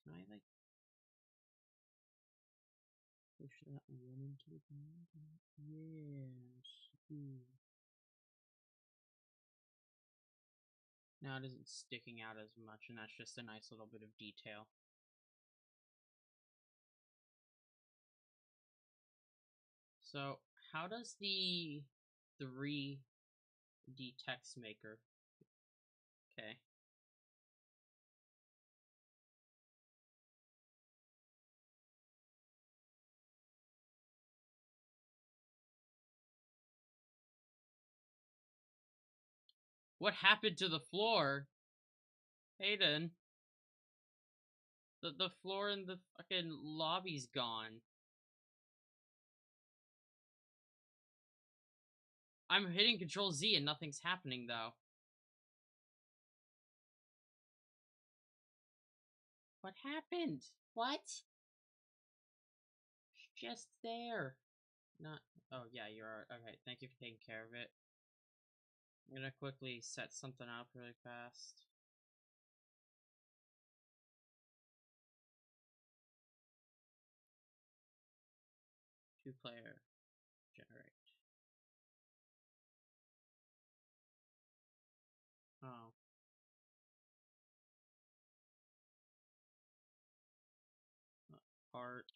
Can I like push that one into the ground? Yes. Ooh. Now it isn't sticking out as much, and that's just a nice little bit of detail. So, how does the 3D text maker? Okay. What happened to the floor? Hayden, the floor in the fucking lobby's gone. I'm hitting Control Z and nothing's happening though. What happened? What? It's just there. Not. Oh yeah, you're okay. Thank you for taking care of it. I'm gonna quickly set something up really fast. Two-player generate. Oh. Art.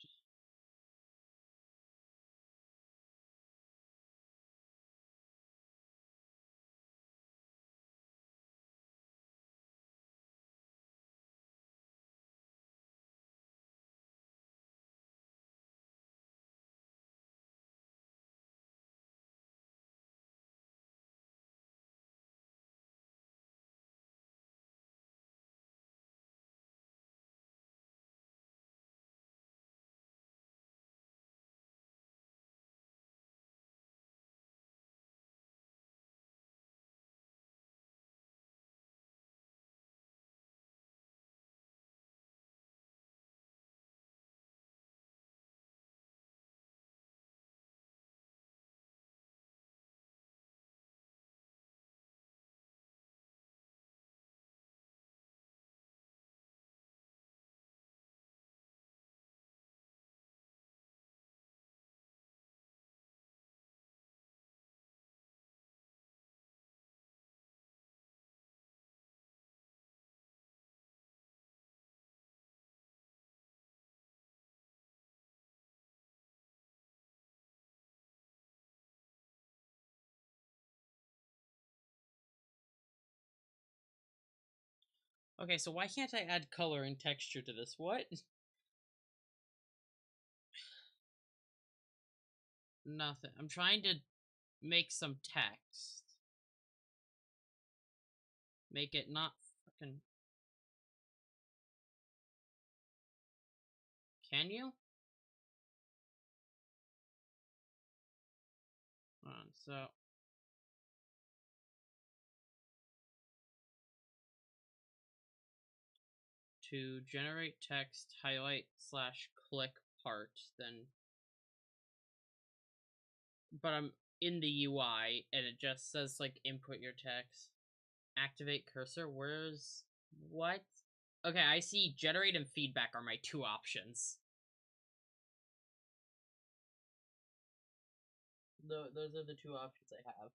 Okay, so why can't I add color and texture to this? What? Nothing. I'm trying to make some text. Make it not fucking. Can you? Hold on, so. To generate text, highlight slash click part, then. But I'm in the UI and it just says like input your text. Activate cursor. Where's. What? Okay, I see generate and feedback are my two options. Those are the two options I have.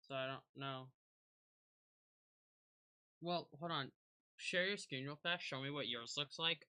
So I don't know. Well, hold on. Share your screen real fast. Show me what yours looks like.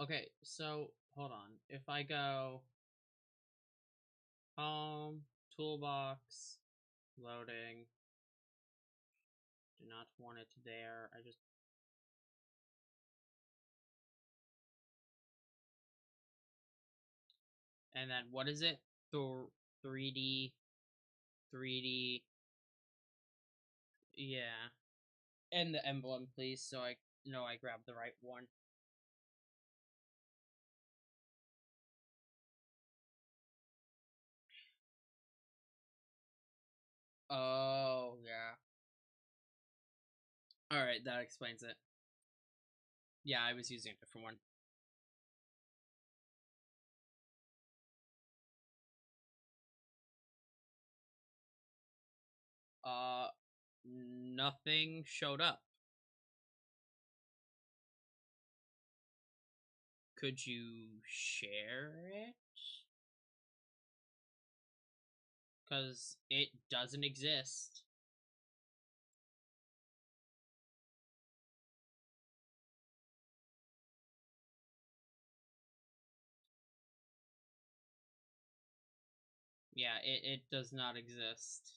Okay, so hold on. If I go home, toolbox, loading, Do not want it there. I just... And then what is it? 3D, 3D. Yeah. And the emblem, please, so I know I grabbed the right one. Oh, yeah. Alright, that explains it. Yeah, I was using a different one. Nothing showed up. Could you share it? Because it doesn't exist. Yeah, it does not exist.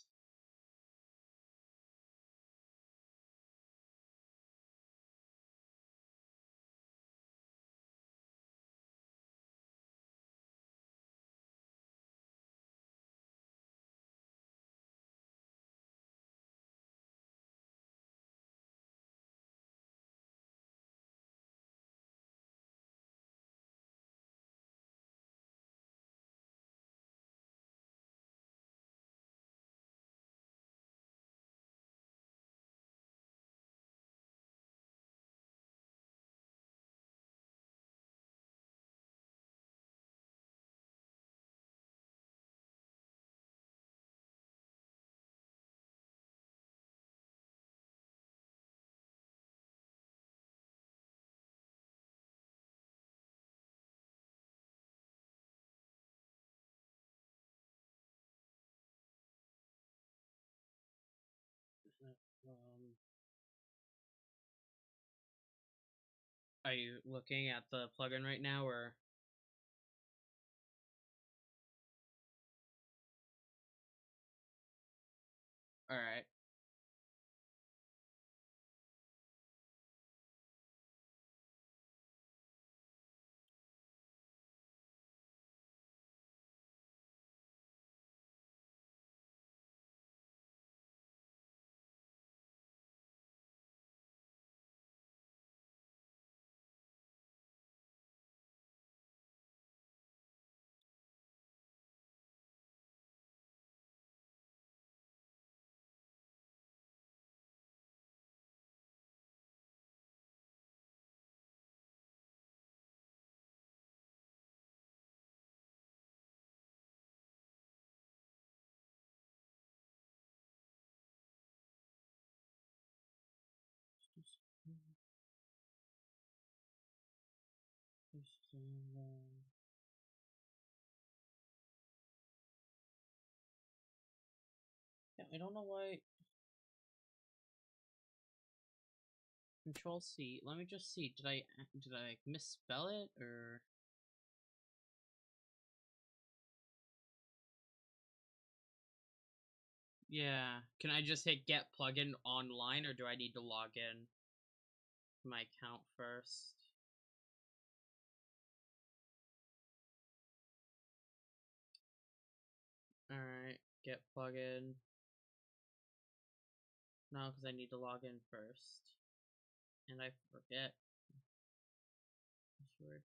Are you looking at the plugin right now, or? Alright. Yeah, I don't know why. Control C. Let me just see. Did I misspell it, or? Yeah. Can I just hit get plugin online, or do I need to log in my account first? Alright, get plugin. No, because I need to log in first. And I forget password.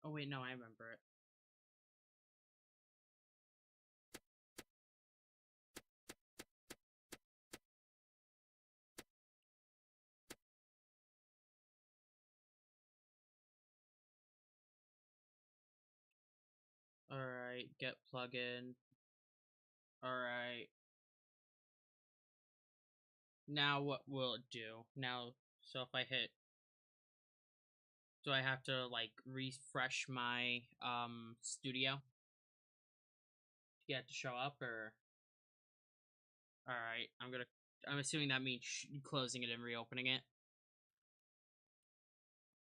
Oh wait, no, I remember it. Alright, get plugin. Alright. Now what will it do? Now, so if I hit, do I have to like refresh my studio to get it to show up, or? Alright, I'm assuming that means closing it and reopening it.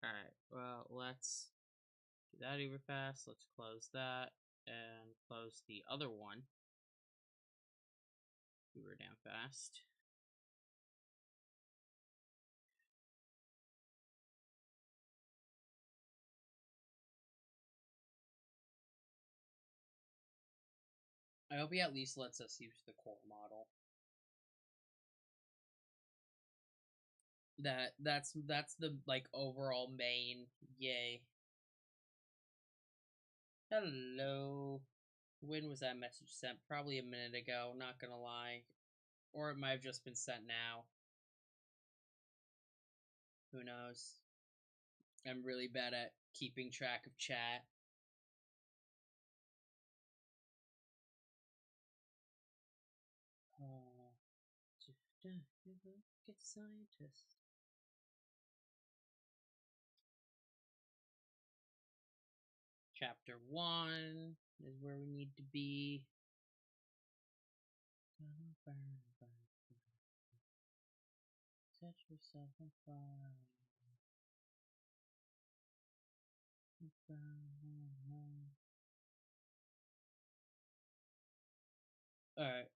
Alright, well, let's do that uber fast. Let's close that. and close the other one. We were damn fast. I hope he at least lets us use the core model. That's the like overall main. Yay. Hello. When was that message sent? Probably a minute ago, not gonna lie. Or it might have just been sent now. Who knows? I'm really bad at keeping track of chat. Get scientist. Chapter 1 is where we need to be. Set yourself on fire. Alright.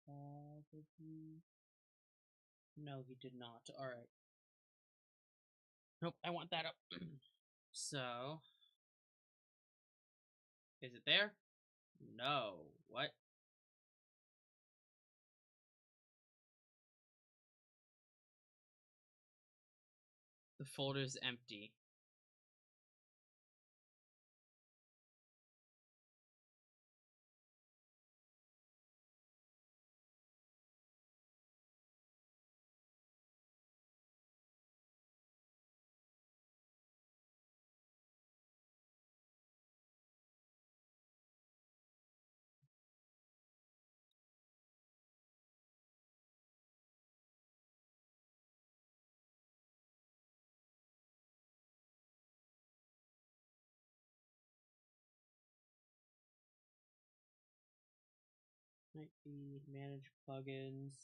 Probably. No, he did not. Alright. Nope, I want that up. So. Is it there? No. What? The folder's empty. Might be manage plugins.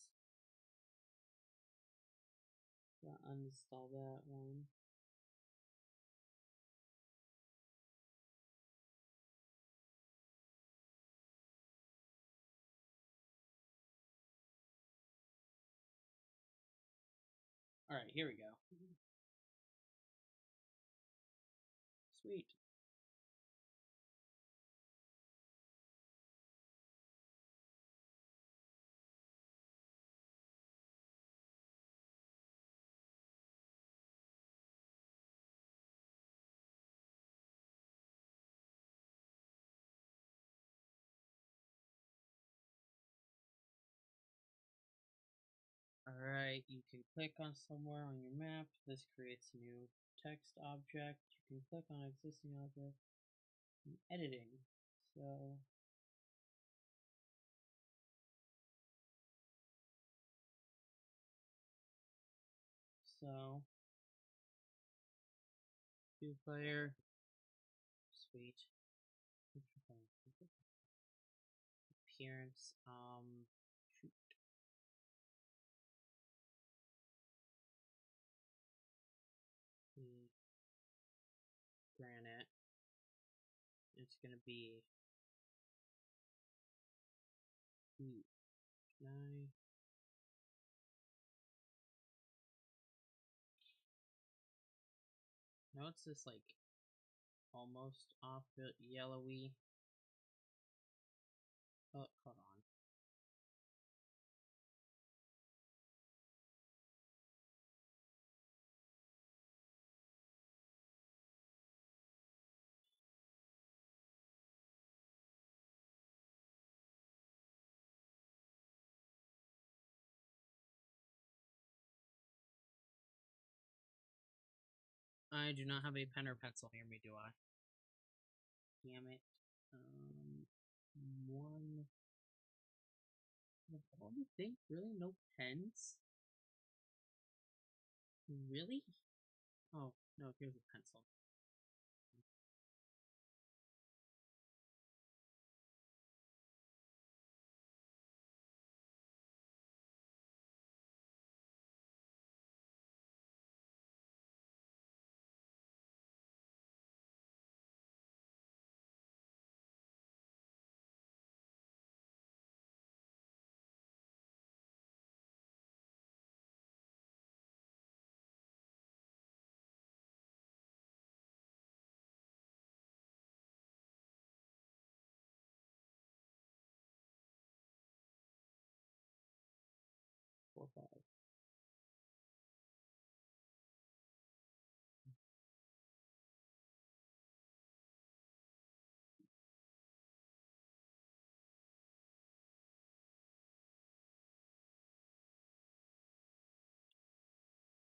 Uninstall that one. Alright, here we go. Sweet. Alright, you can click on somewhere on your map. This creates a new text object. You can click on existing object. Editing. So 2-player. Sweet. Appearance. Shoot. The granite. It's gonna be. Ooh, can I? No, it's this like almost off yellowy. Oh, hold on. I do not have a pen or pencil near me, do I? Damn it. One. What do you think? Really? No pens? Really? Oh, no, here's a pencil.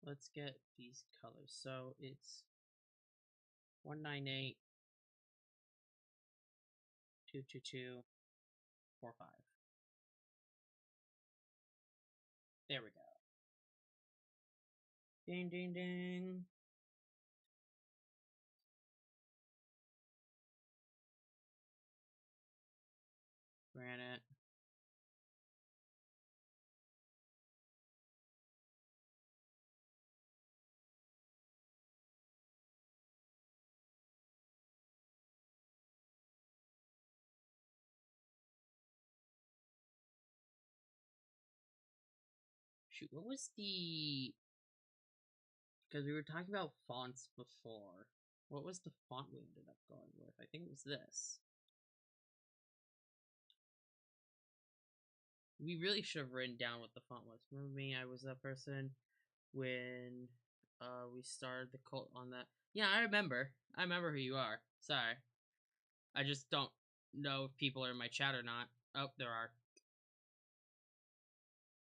let's get these colors. So it's 198 222 45. There we go. Ding ding ding. Granite. Shoot, what was the... Because we were talking about fonts before. What was the font we ended up going with? I think it was this. We really should have written down what the font was. Remember me? I was that person when we started the cult on that. Yeah, I remember. I remember who you are. Sorry. I just don't know if people are in my chat or not. Oh, there are.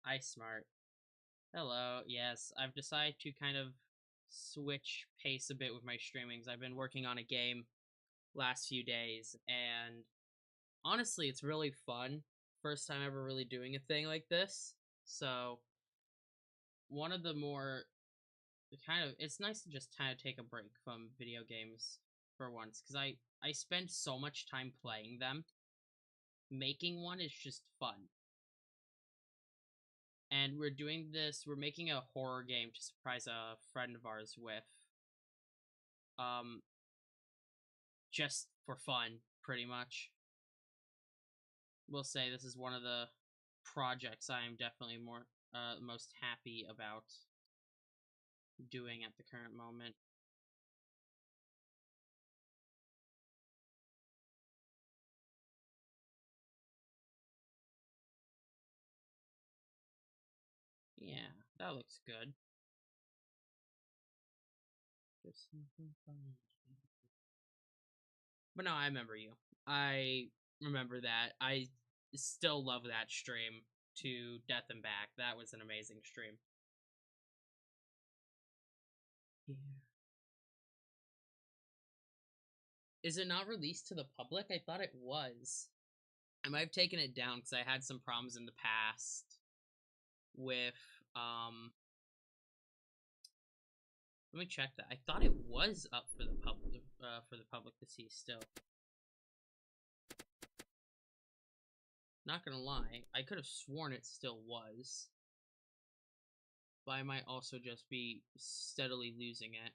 iSmart. Hello. Yes, I've decided to kind of switch pace a bit with my streamings. I've been working on a game last few days, and honestly, it's really fun. First time ever really doing a thing like this. So, one of the more it's nice to just kind of take a break from video games for once because I spend so much time playing them. Making one is just fun. And we're making a horror game to surprise a friend of ours with. Um just for fun, pretty much. We'll say this is one of the projects I am definitely most happy about doing at the current moment. Yeah, that looks good. But no, I remember you. I remember that. I still love that stream to Death and Back. That was an amazing stream. Yeah. Is it not released to the public? I thought it was. I might have taken it down because I had some problems in the past with let me check that. I thought it was up for the public to see still. Not gonna lie, I could have sworn it still was. But I might also just be steadily losing it.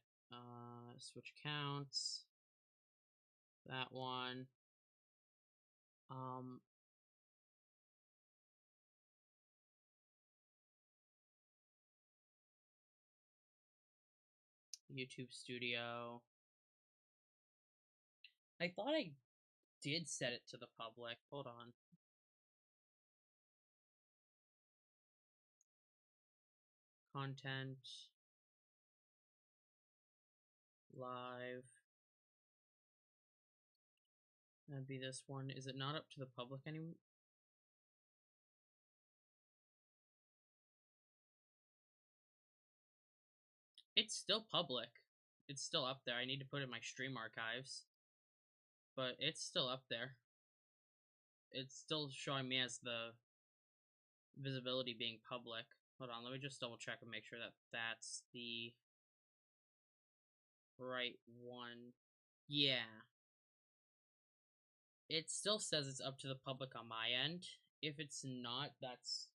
Switch accounts. That one. YouTube Studio. I thought I did set it to the public. Hold on. Content. Live. That'd be this one. Is it not up to the public anymore? It's still public. It's still up there. I need to put it in my stream archives. But it's still up there. It's still showing me as the visibility being public. Hold on, let me just double check and make sure that that's the right one. Yeah. It still says it's up to the public on my end. If it's not, that's...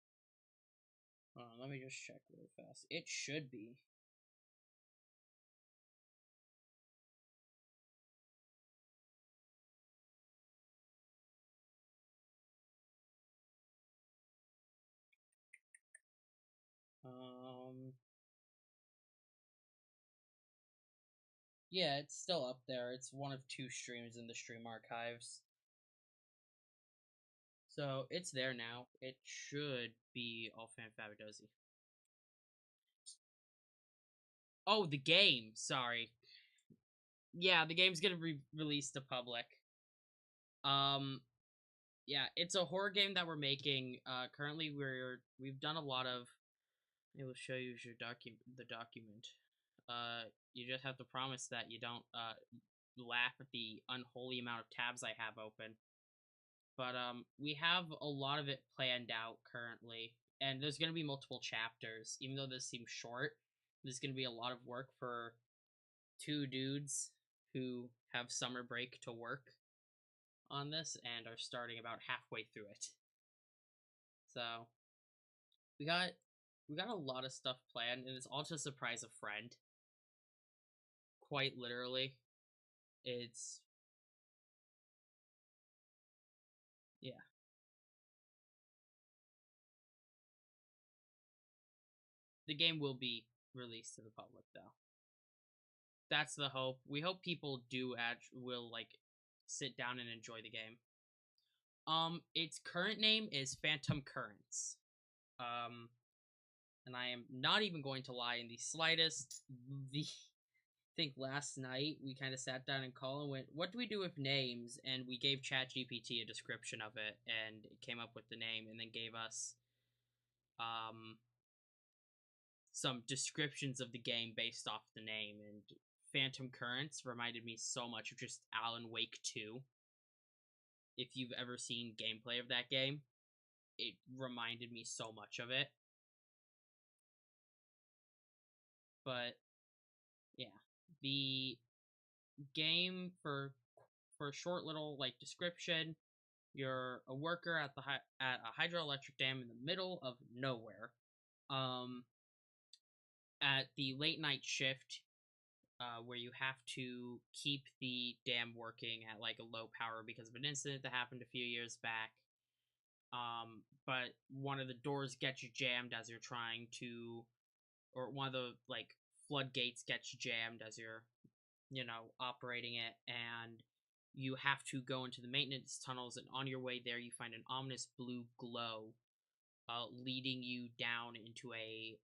Hold on, let me just check really fast. It should be. Yeah, it's still up there. It's one of 2 streams in the stream archives. So, it's there now. It should be all Fabidosi. Oh, the game! Sorry. Yeah, the game's gonna be released to public. Yeah, it's a horror game that we're making. Currently we've done a lot of It will show you the document. You just have to promise that you don't laugh at the unholy amount of tabs I have open. But we have a lot of it planned out currently, and there's gonna be multiple chapters. Even though this seems short, there's gonna be a lot of work for two dudes who have summer break to work on this and are starting about halfway through it. So we got a lot of stuff planned, and it's all to surprise a friend. Quite literally, it's yeah. The game will be released to the public though. That's the hope. We hope people will like sit down and enjoy the game. Its current name is Phantom Currents. Um, and I am not even going to lie in the slightest. The I think last night we kind of sat down and called and went, "What do we do with names?" And we gave ChatGPT a description of it, and it came up with the name, and then gave us um some descriptions of the game based off the name. And Phantom Currents reminded me so much of just Alan Wake 2. If you've ever seen gameplay of that game, it reminded me so much of it. But yeah, the game for a short little like description, you're a worker at at a hydroelectric dam in the middle of nowhere. Um, at the late night shift, where you have to keep the dam working at like a low power because of an incident that happened a few years back. But one of the doors gets you jammed as you're trying to, or one of the like floodgates gets jammed as you're, operating it, and you have to go into the maintenance tunnels. And on your way there, you find an ominous blue glow, leading you down into a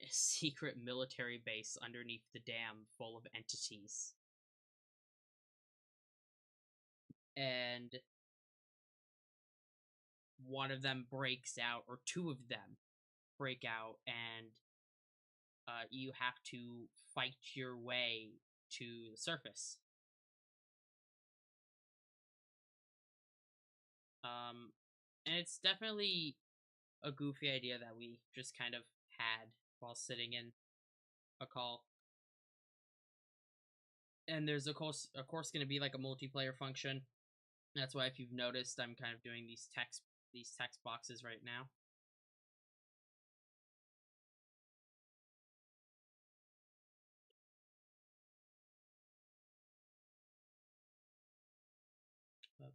secret military base underneath the dam full of entities. And one of them breaks out, or two of them break out, and you have to fight your way to the surface. Um, and it's definitely a goofy idea that we just kind of had while sitting in a call. And there's of course going to be like a multiplayer function. That's why if you've noticed, I'm kind of doing these text boxes right now.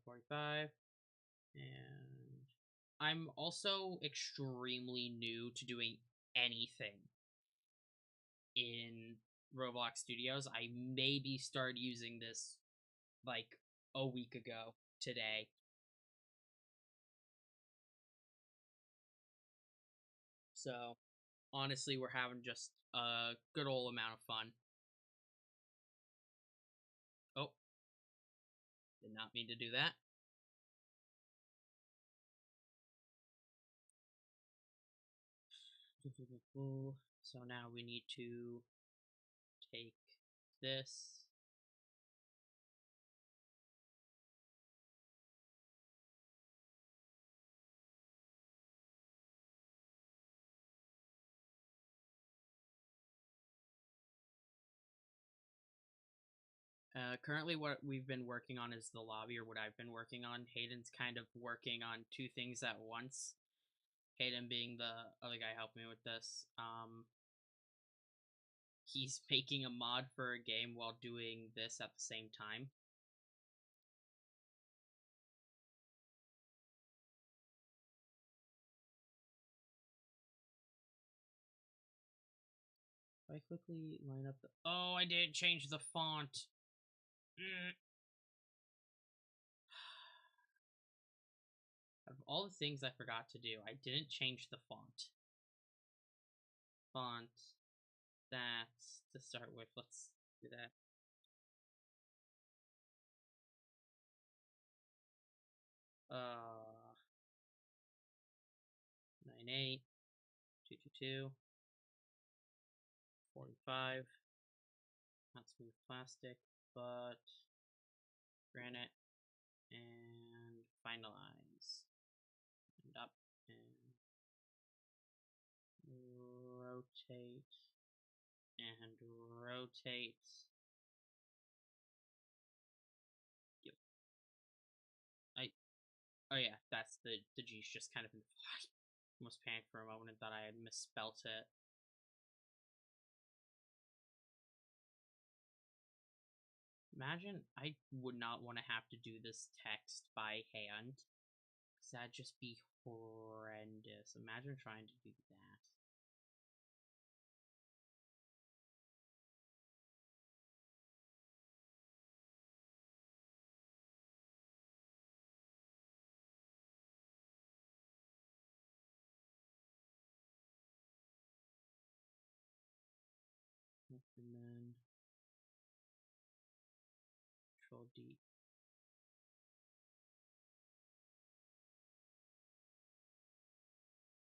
45. And I'm also extremely new to doing anything in Roblox Studios. I maybe started using this like a week ago today. So honestly, we're having just a good old amount of fun. Oh, did not mean to do that. So now we need to take this. Currently, what we've been working on is the lobby, or what I've been working on. Hayden's kind of working on two things at once. Hayden being the other guy helping me with this. He's making a mod for a game while doing this at the same time. If I quickly line up the... Oh, I didn't change the font. Of all the things I forgot to do, I didn't change the font. Font. That's to start with. Let's do that. 98 222. 45. Not smooth plastic, but granite. And finalize. And up and rotate. And rotate. Yep. Oh yeah, that's the G's just kind of in fly. Almost panicked for a moment and thought I had misspelt it. Imagine I would not want to have to do this text by hand. Because that'd just be horrendous. Imagine trying to do that. And then Control D.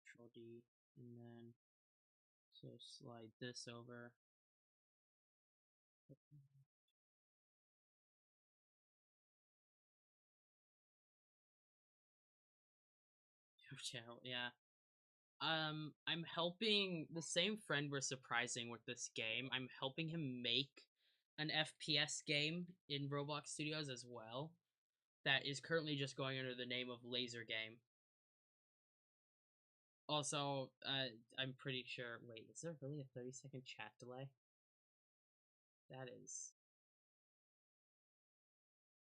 Control D. And then so slide this over. Yeah. I'm helping the same friend we're surprising with this game. I'm helping him make an FPS game in Roblox Studios as well. That is currently just going under the name of Laser Game. Also, I'm pretty sure. Wait, is there really a 30-second chat delay? That is.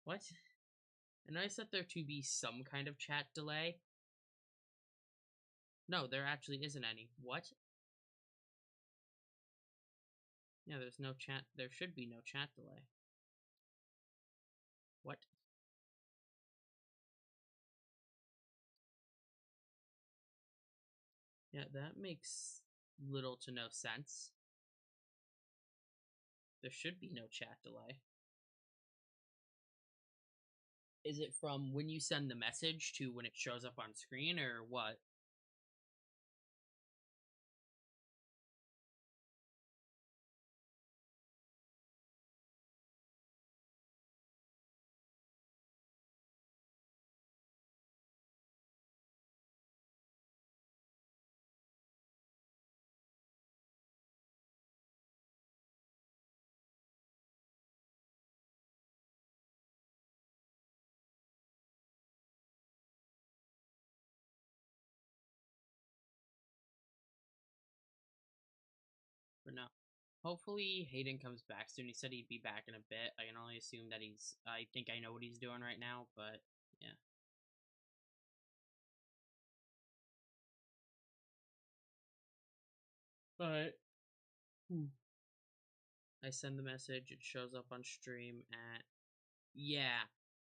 What? And I set there to be some kind of chat delay. No, there actually isn't any. What? Yeah, there's no chat. There should be no chat delay. What? Yeah, that makes little to no sense. There should be no chat delay. Is it from when you send the message to when it shows up on screen, or what? For now. Hopefully Hayden comes back soon. He said he'd be back in a bit. I can only assume that I think I know what he's doing right now, but yeah. But I send the message, it shows up on stream at yeah.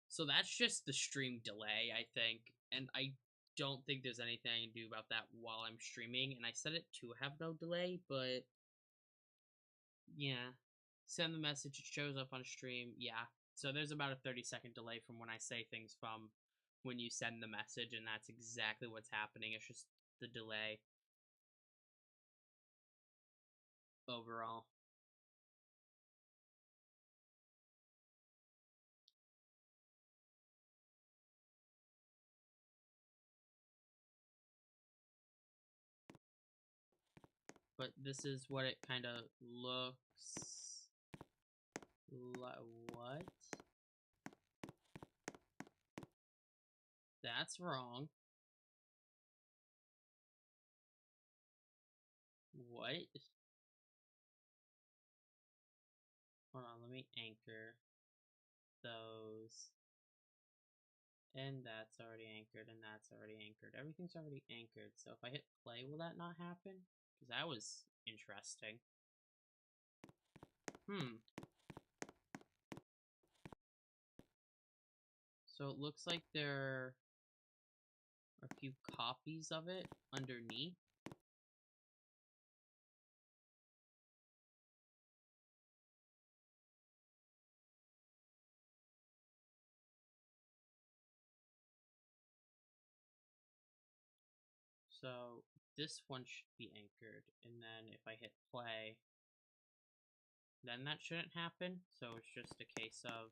So that's just the stream delay, I think. And I don't think there's anything I can do about that while I'm streaming. And I set it to have no delay, but yeah. Send the message, it shows up on stream. Yeah. So there's about a 30-second delay from when I say things from when you send the message, and that's exactly what's happening. It's just the delay overall. But this is what it kind of looks like. What? That's wrong. What? Hold on, let me anchor those. And that's already anchored, and that's already anchored. Everything's already anchored, so if I hit play, will that not happen? Because that was interesting. So it looks like there are a few copies of it underneath. So this one should be anchored, and then if I hit play, then that shouldn't happen. So it's just a case of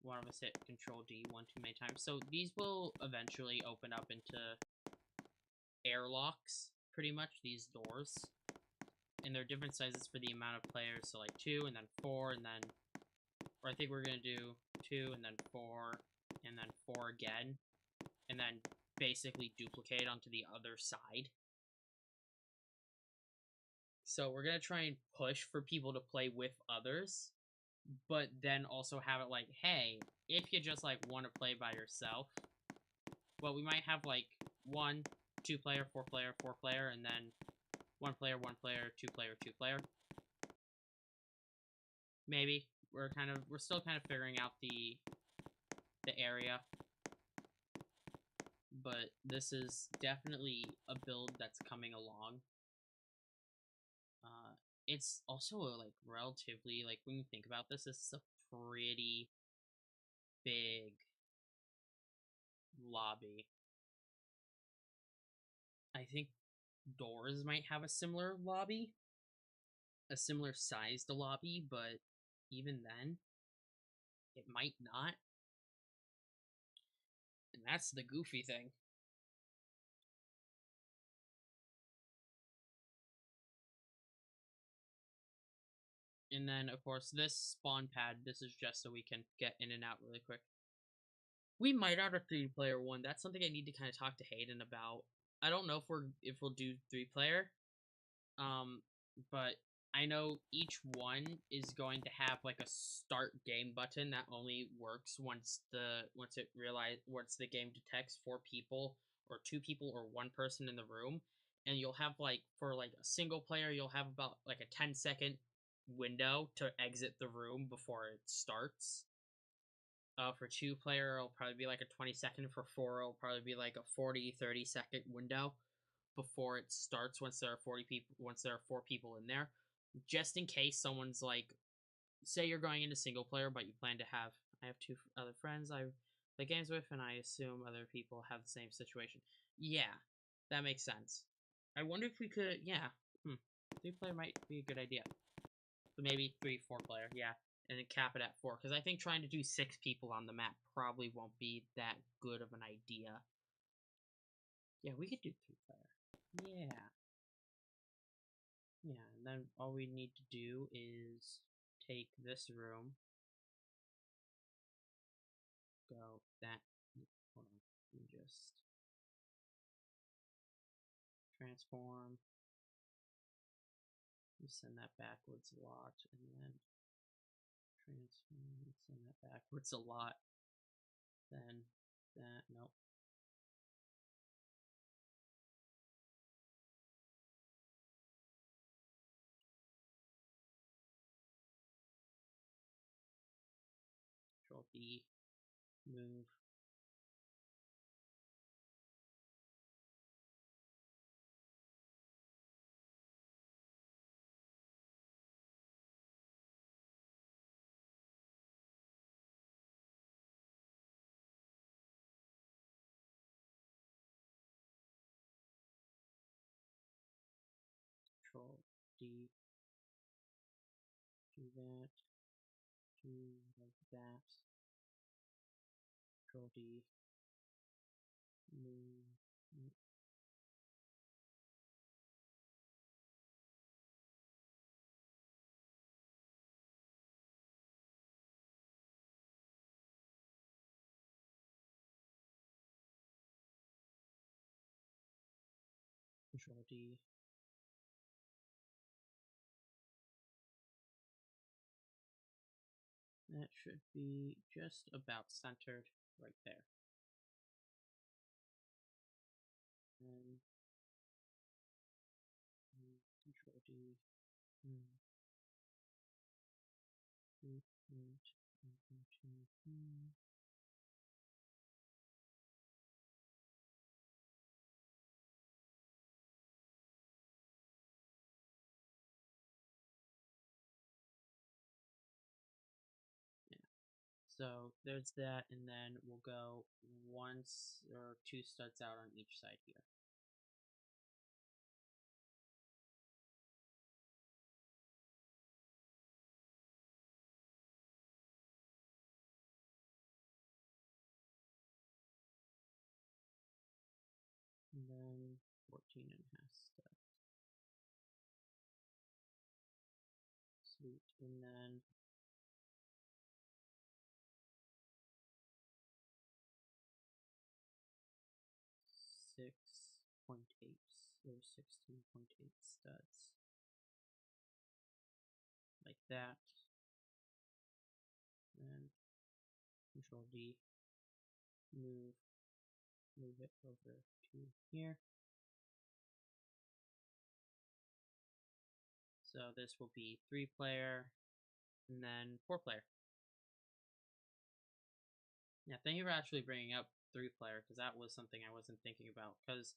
one of us hit Control D one too many times. So these will eventually open up into airlocks, pretty much, these doors. And they're different sizes for the amount of players. So like 2 and then 4 and then, or I think we're gonna do 2 and then 4 and then 4 again. And then basically duplicate onto the other side. So we're gonna try and push for people to play with others, but then also have it like, hey, if you just like want to play by yourself, well, we might have like 1, 2 player, 4 player, 4 player, and then 1 player, 1 player, 2 player, 2 player. Maybe we're still kind of figuring out the area, but this is definitely a build that's coming along. It's also like relatively, like, when you think about this is a pretty big lobby. I think Doors might have a similar lobby, a similar sized lobby, but even then, it might not. And that's the goofy thing. And then, of course, this spawn pad, this is just so we can get in and out really quick. We might add a 3-player one. That's something I need to kind of talk to Hayden about. I don't know if we'll do 3-player. But I know each one is going to have like a start game button that only works once the game detects 4 people or 2 people or 1 person in the room. And you'll have like, for like a single player, you'll have about like a 10-second window to exit the room before it starts. For 2-player, it'll probably be like a 20-second. For 4, it'll probably be like a 30-second window before it starts once there are 4 people in there, just in case someone's like, say you're going into single player but you plan to have, I have 2 other friends I play games with and I assume other people have the same situation. Yeah, that makes sense. I wonder if we could, yeah, 3-player might be a good idea, but maybe 3-4-player, yeah, and then cap it at 4, because I think trying to do 6 people on the map probably won't be that good of an idea. Yeah, we could do 3-player. Yeah. Yeah, and then all we need to do is take this room, go that, hold on, let me just transform, you send that backwards a lot, and then transform, send that backwards a lot, then that, nope. Control D, move. Control D, do that, do like that, Control D, move, Control D. That should be just about centered right there. And Control D. So there's that, and then we'll go 1 or 2 studs out on each side here. 14.5 studs. Sweet. And then 6.8 or 16.8 studs. Like that. And Control D, move it over to here. So this will be 3-player and then 4-player. Yeah, thank you for actually bringing up 3-player, because that was something I wasn't thinking about, because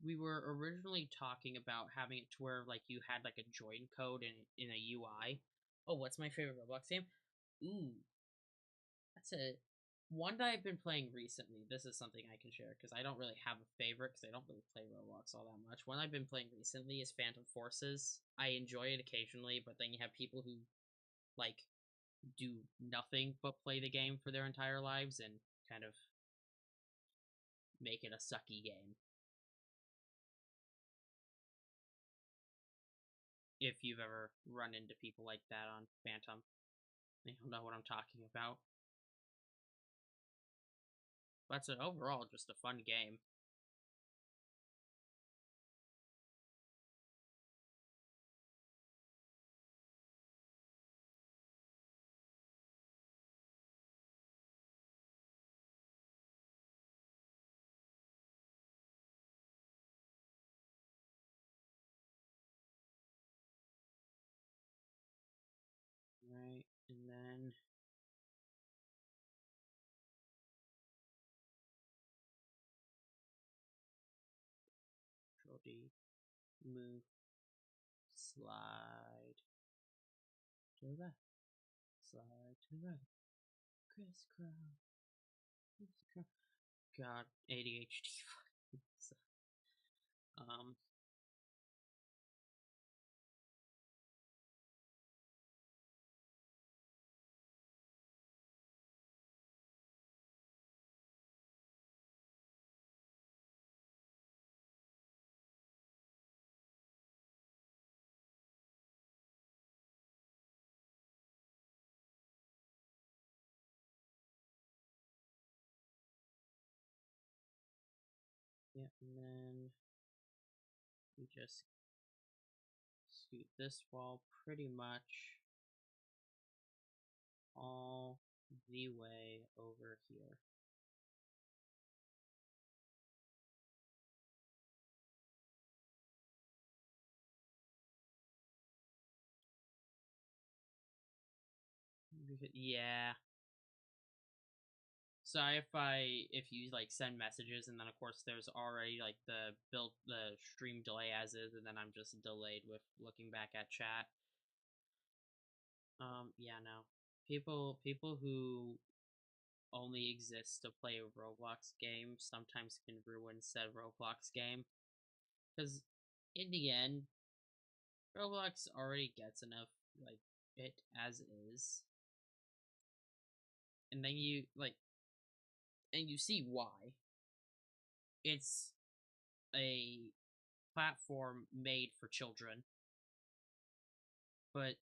we were originally talking about having it to where like you had like a join code in a UI. Oh, what's my favorite Roblox game? Ooh, that's a one that I've been playing recently. This is something I can share because I don't really have a favorite because I don't really play Roblox all that much. One I've been playing recently is Phantom Forces. I enjoy it occasionally, but then you have people who like do nothing but play the game for their entire lives and kind of make it a sucky game. If you've ever run into people like that on Phantom, you'll know what I'm talking about. But it's overall just a fun game. Right, and then Control D, move, slide to the left, slide to the right, crisscross, crisscross. God, ADHD. um, yeah, and then we just scoot this wall pretty much all the way over here. Yeah. So if you like send messages and then of course there's already like the stream delay as is, and then I'm just delayed with looking back at chat. Yeah, no. People who only exist to play a Roblox game sometimes can ruin said Roblox game. Because in the end, Roblox already gets enough like it as is. And then you see why. It's a platform made for children, but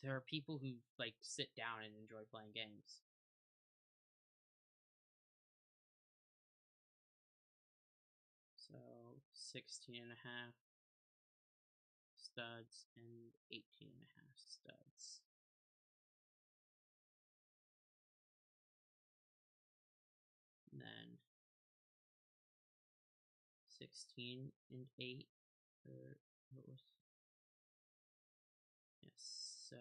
there are people who like sit down and enjoy playing games. So 16 and a half studs and 18 and a half studs. And then 16 and 8, or what was, yes, so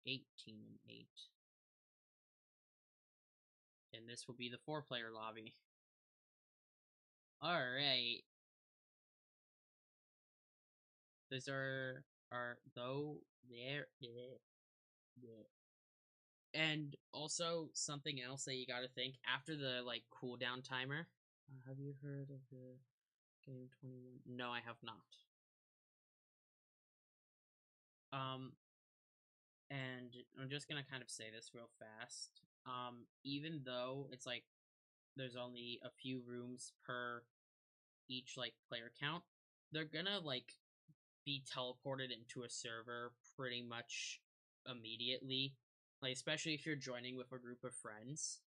18 and 8. And this will be the 4-player lobby. Alright. These are though there. And also something else that you gotta think after the like cooldown timer. Have you heard of the game 21? No, I have not. And I'm just gonna kind of say this real fast. Even though it's like there's only a few rooms per each like player count, they're gonna like be teleported into a server pretty much immediately. Like especially if you're joining with a group of friends.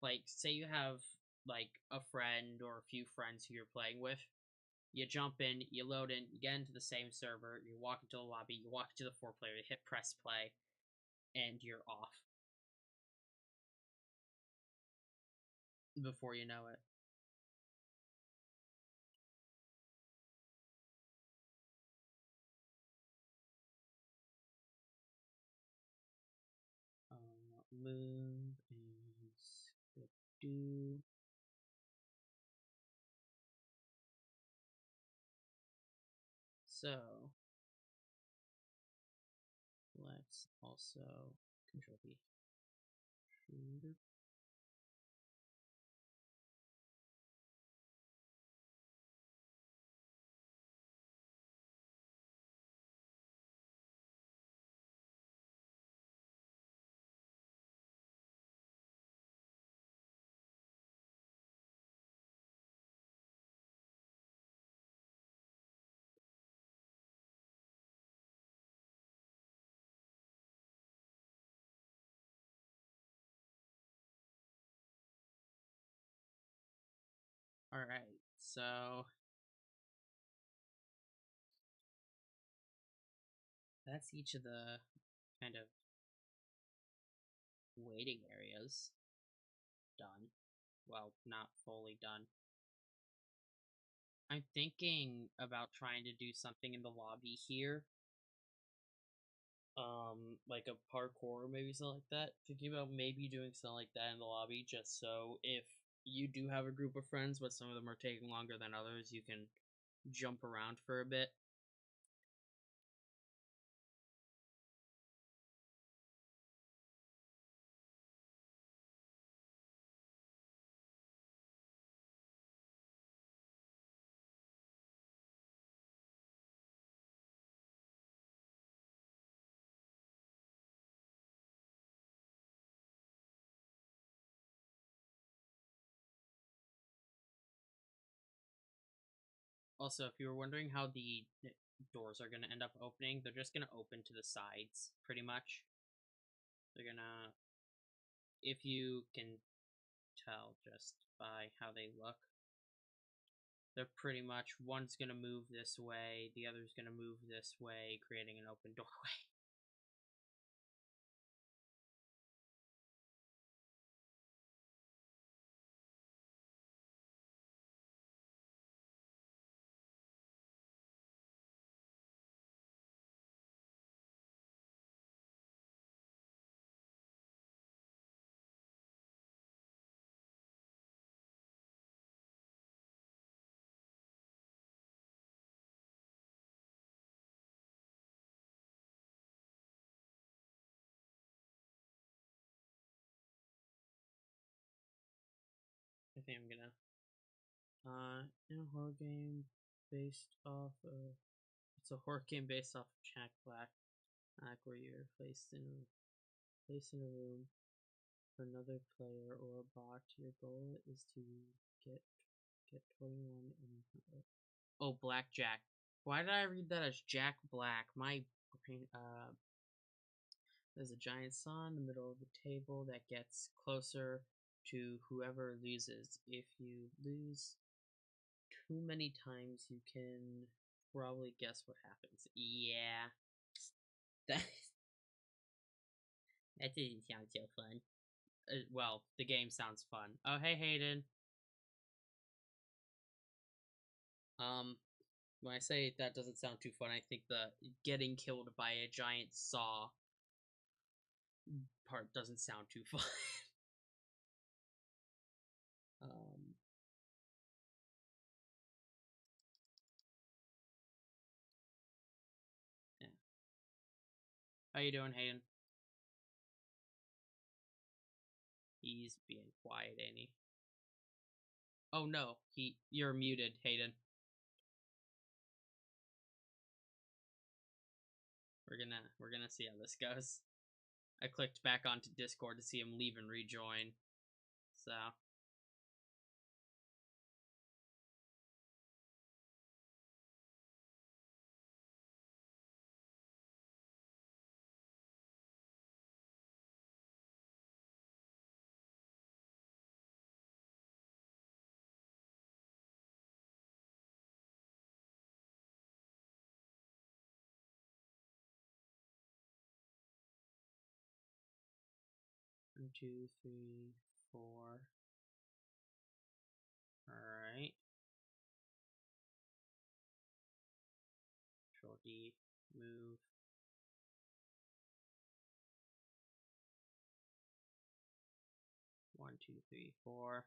Like say you have like a friend or a few friends who you're playing with. You jump in, you load in, you get into the same server, you walk into the lobby, you walk into the 4 player, you hit press play, and you're off before you know it. Move is do. So let's also control V. Alright, so that's each of the kind of waiting areas done. Well, not fully done. I'm thinking about trying to do something in the lobby here. Like a parkour, maybe something like that. Thinking about maybe doing something like that in the lobby, just so if you do have a group of friends, but some of them are taking longer than others, you can jump around for a bit. Also, if you were wondering how the doors are going to end up opening, they're just going to open to the sides, pretty much. They're going to, if you can tell just by how they look, they're pretty much, one's going to move this way, the other's going to move this way, creating an open doorway. I think I'm gonna in a horror game based off of, it's a horror game based off of Jack Black, where you're placed in a room for another player or a bot. Your goal is to get get 21 and oh, Blackjack. Why did I read that as Jack Black? My brain. There's a giant saw in the middle of the table that gets closer to whoever loses. If you lose too many times, you can probably guess what happens. Yeah. That, that didn't sound so fun. Well, the game sounds fun. Oh, hey, Hayden. When I say that doesn't sound too fun, I think the getting killed by a giant saw part doesn't sound too fun. um, yeah. How you doing, Hayden? He's being quiet, ain't he? Oh no, you're muted, Hayden. We're gonna see how this goes. I clicked back onto Discord to see him leave and rejoin. So 1, 2, 3, 4. Alright. Control D, move. One, two, three, four.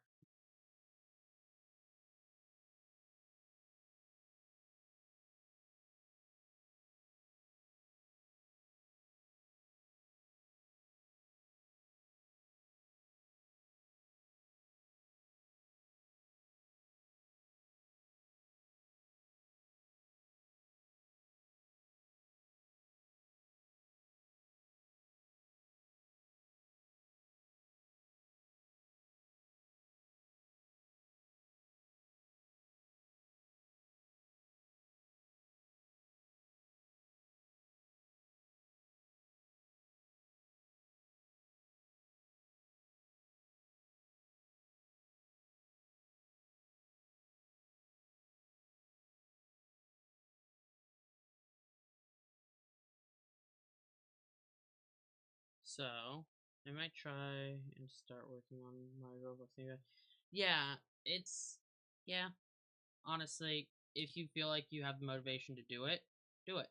So, I might try and start working on my Roblox thing. Yeah, yeah, honestly, if you feel like you have the motivation to do it, do it.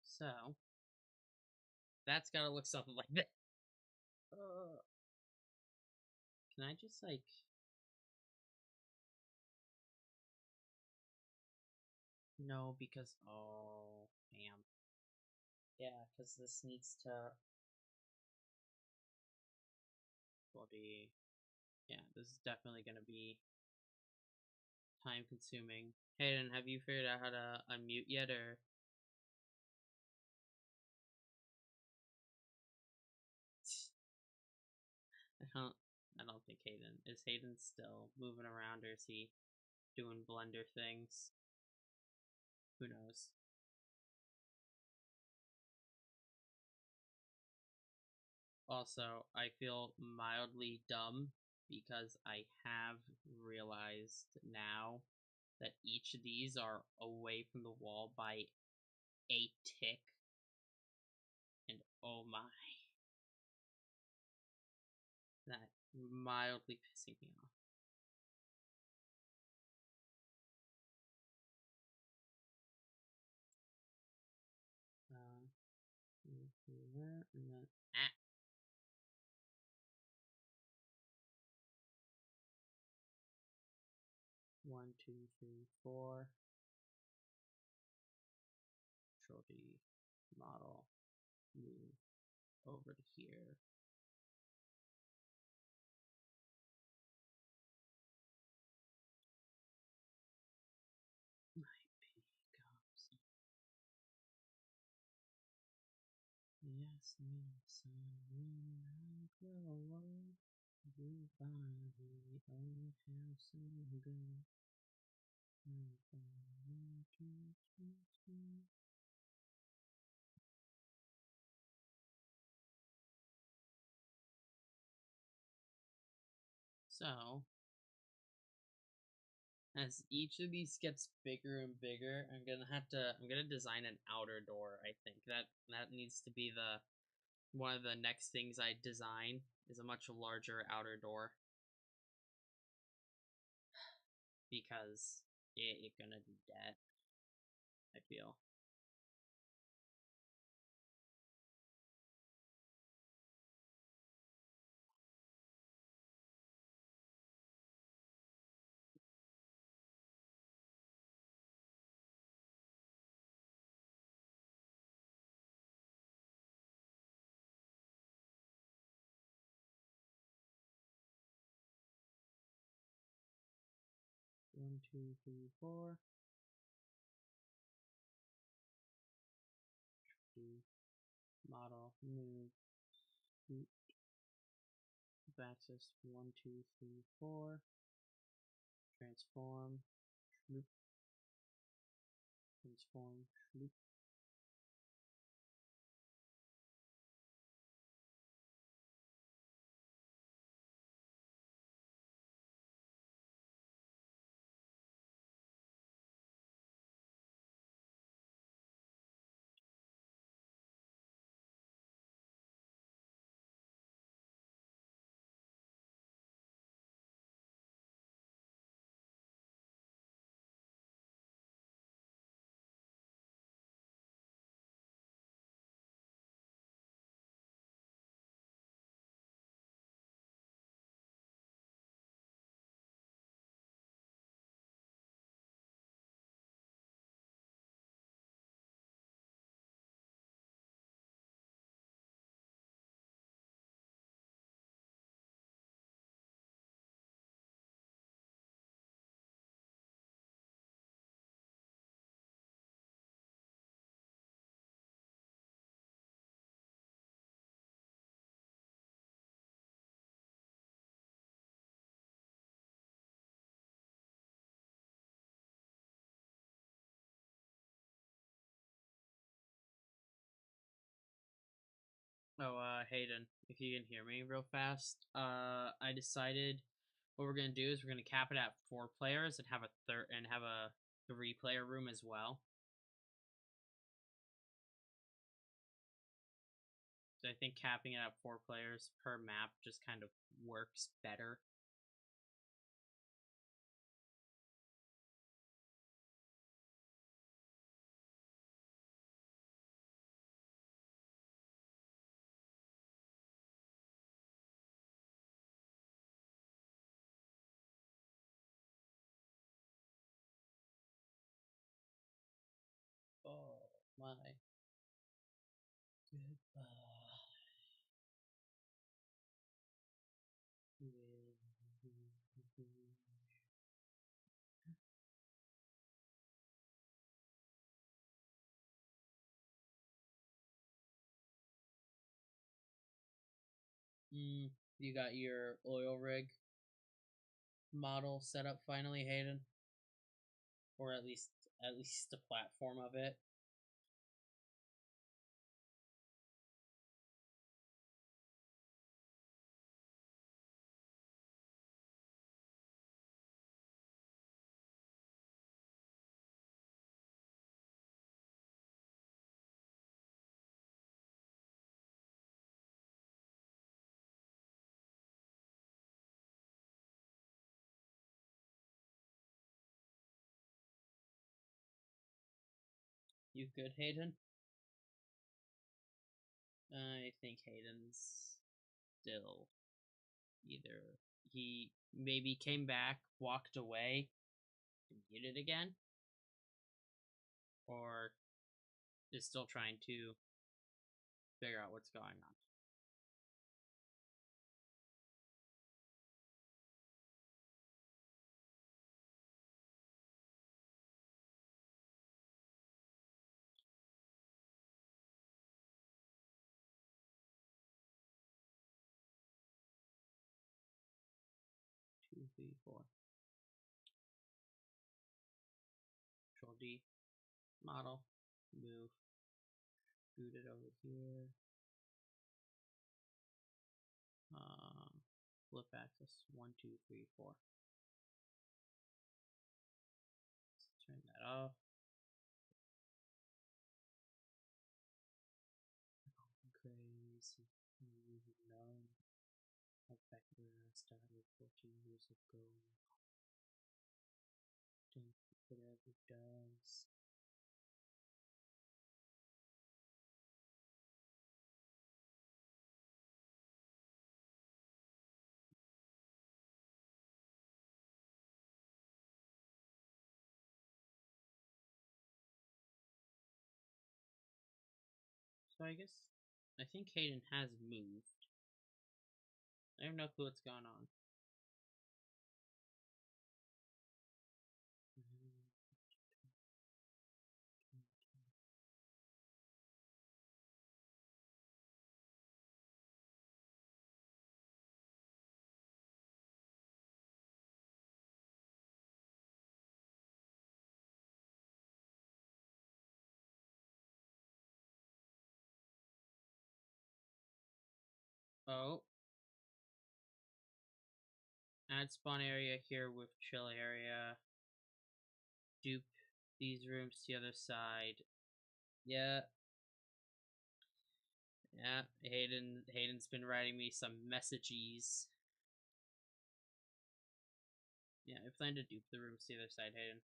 So, that's gotta look something like that. Can I just, like... No, because... Oh, damn. Yeah, because this needs to... Body... Yeah, this is definitely gonna be time consuming. Hayden, have you figured out how to unmute yet, or... I don't, I don't think Hayden... Is Hayden still moving around, or is he doing blender things? Who knows? Also, I feel mildly dumb because I have realized now that each of these are away from the wall by a tick. And oh my. That mildly pissing me off. And then, ah. 1, 2, 3, 4. Control D, model, move over to here. My pickups. Yes, me, son, when I grow old, goodbye, we all have some good. So, as each of these gets bigger and bigger, I'm gonna design an outer door. I think that needs to be the one of the next things I design is a much larger outer door because it gonna be dead. I feel. 1, 2, 3, 4. Model, move, scoot, axis 1, 2, 3, 4. Transform, schloop, transform, schloop. Oh, Hayden, if you can hear me real fast, I decided what we're gonna do is we're gonna cap it at 4 players and have a 3-player room as well. So I think capping it at 4 players per map just kind of works better. Oh my goodbye. You got your oil rig model set up finally, Hayden, or at least the platform of it. You good, Hayden? I think Hayden's still either he maybe came back, walked away, and muted again, or is still trying to figure out what's going on. Two, three, four. Control D, model, move, boot it over here. Flip axis 1, 2, 3, 4. Let's turn that off. Crazy. You know, like back where I started 14 years ago. Don't whatever it does. So I think Hayden has moved. I have no clue what's going on. Oh. Add spawn area here with chill area. Dupe these rooms to the other side. Yeah. Yeah. Hayden's been writing me some messages. Yeah, I plan to dupe the rooms to the other side, Hayden.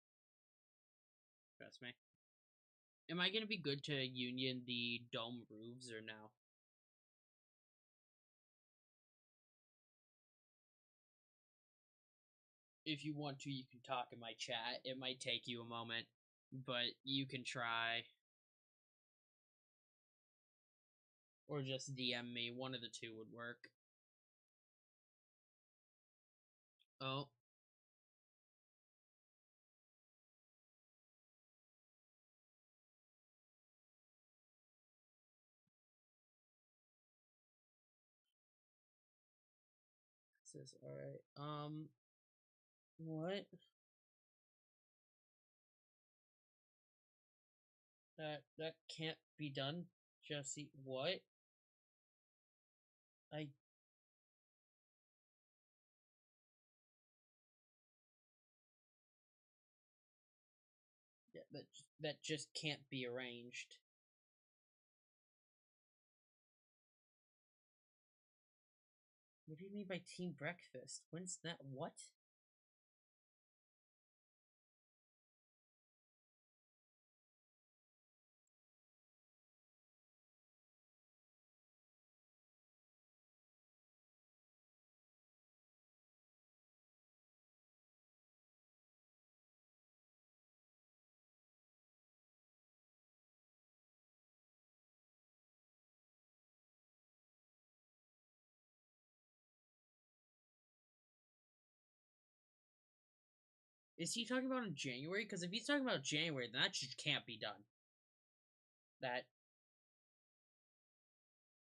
Trust me. Am I gonna be good to union the dome roofs or no? If you want to, you can talk in my chat. It might take you a moment, but you can try. Or just DM me. One of the two would work. Oh. Says alright. What? That can't be done, Jesse. What? I yeah, that just can't be arranged. What do you mean by team breakfast? When's that? What? Is he talking about in January? Because if he's talking about January, then that just can't be done. That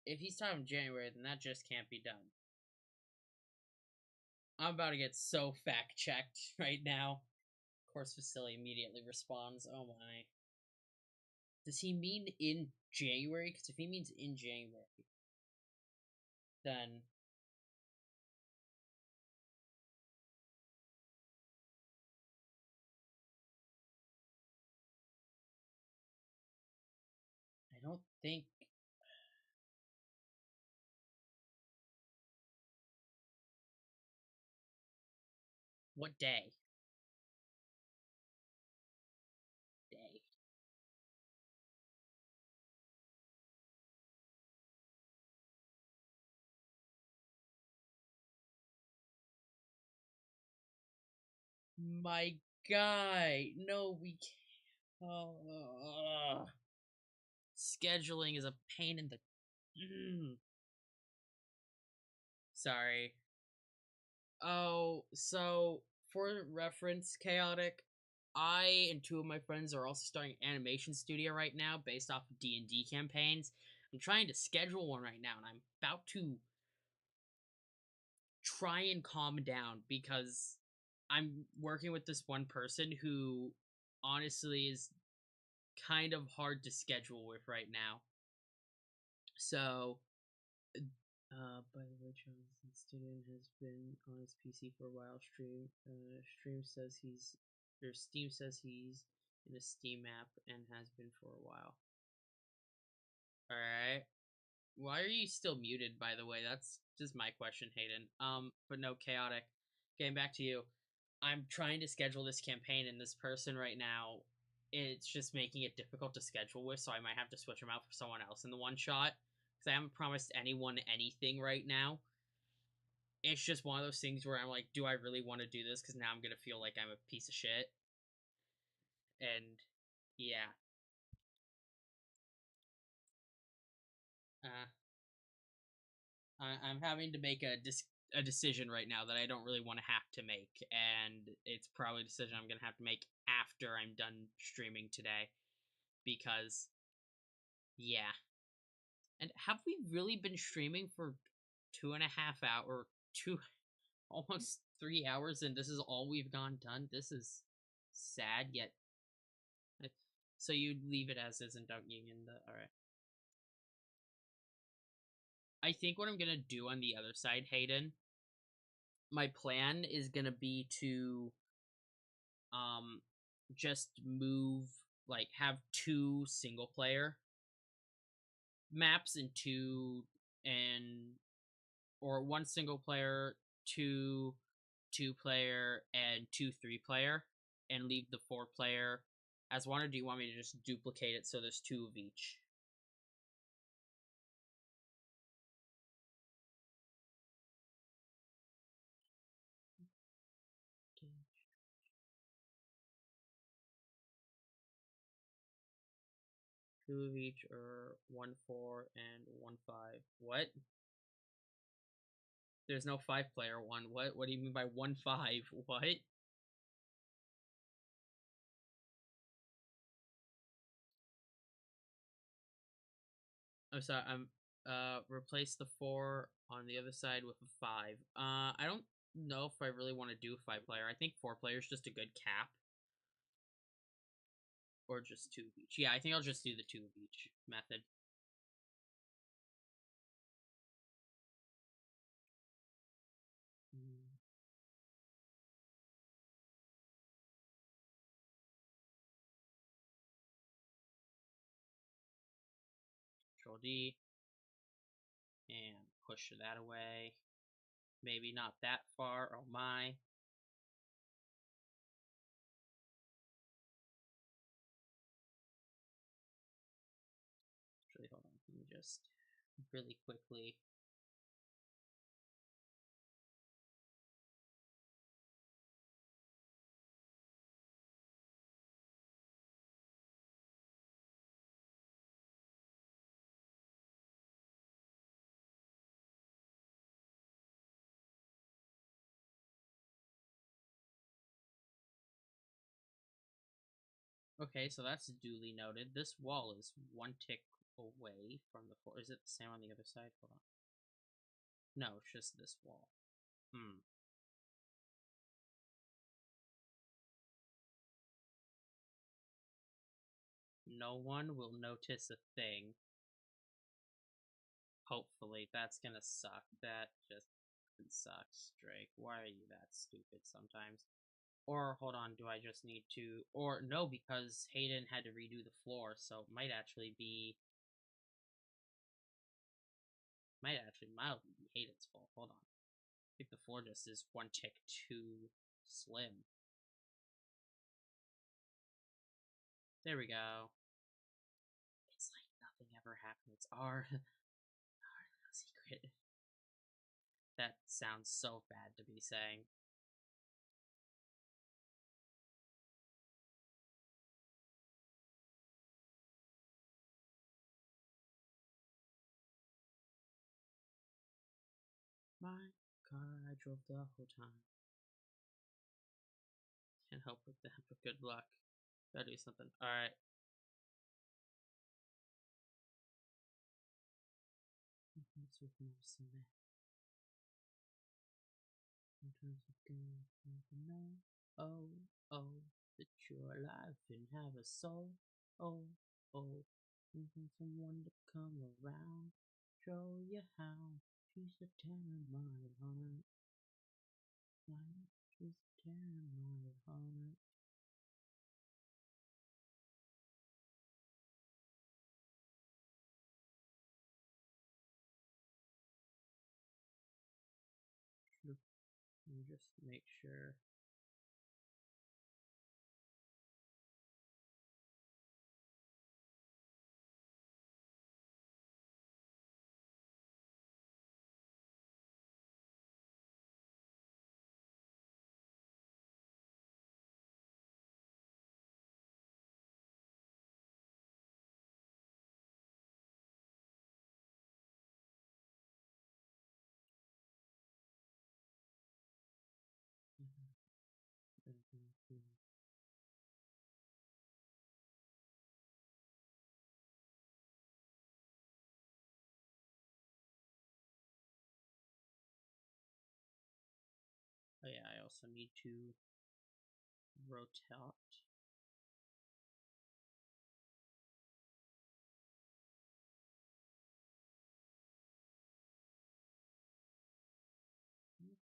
if he's talking January, then that just can't be done. I'm about to get so fact checked right now. Course facility immediately responds. Oh my. Does he mean in January? Because if he means in January, then I don't think. What day? Day. My guy. No, we can't. Scheduling is a pain in the. Sorry. Oh, so for reference, Chaotic, I and two of my friends are also starting an animation studio right now based off of D&D campaigns. I'm trying to schedule one right now, and I'm about to try and calm down because I'm working with this one person who honestly is kind of hard to schedule with right now. So, by the way, Jonathan Student has been on his PC for a while. Steam says he's in a Steam app and has been for a while. All right. Why are you still muted? By the way, that's just my question, Hayden. But no, chaotic. Getting back to you, I'm trying to schedule this campaign, and this person right now, it's just making it difficult to schedule with. So I might have to switch them out for someone else in the one shot because I haven't promised anyone anything right now. It's just one of those things where I'm like, do I really want to do this? Because now I'm gonna feel like I'm a piece of shit. And yeah, uh, I'm having to make a decision right now that I don't really want to have to make, and it's probably a decision I'm gonna have to make after I'm done streaming today, because yeah. And have we really been streaming for 2.5 hours, two, almost 3 hours, and this is all we've done? This is sad, yet. So you leave it as is and don't union the. All right. I think what I'm gonna do on the other side, Hayden, my plan is gonna be to um just move, like, have two single player maps and and or one single player, two player, and two three player, and leave the four player as one. Or do you want me to just duplicate it so there's two of each? Two of each, or one four and one five. What? There's no five player one. What do you mean by one five? What? I'm sorry. I'm replace the four on the other side with a five. I don't know if I really want to do five player. I think four player is just a good cap. Or just two of each. Yeah, I think I'll just do the two of each method. Control D. And push that away. Maybe not that far. Oh my. Actually, hold on. Let me just really quickly. Okay, so that's duly noted. This wall is one tick away from the floor. Is it the same on the other side? Hold on. No, it's just this wall. No one will notice a thing. Hopefully. That's gonna suck. That just sucks, Drake. Why are you that stupid sometimes? Or, hold on, do I just need to... Or, no, because Hayden had to redo the floor, so it might actually be... Might actually mildly be Hayden's fault. Hold on. I think the floor just is one tick too slim. There we go. It's like nothing ever happened. It's our secret. That sounds so bad to be saying. My car, I drove the whole time. Can't help with that, but good luck. Gotta do something. Alright. Sometimes you can know. Oh, oh, that you're alive and have a soul. Oh, oh, looking someone to come around, show you how. She's a tearing my heart. She's tearing my heart. Let me just make sure. Oh yeah, I also need to rotate.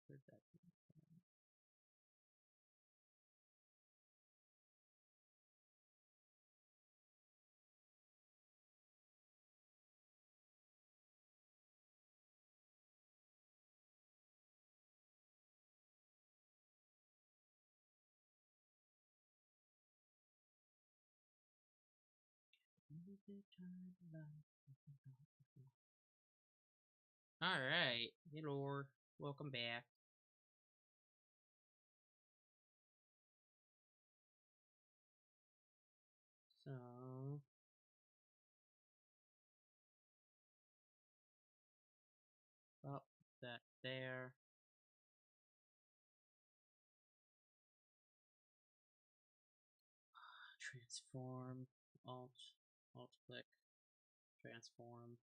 Where'd that come from? Alright, hello, welcome back. So, oh, that there. Transform, alt click, transform.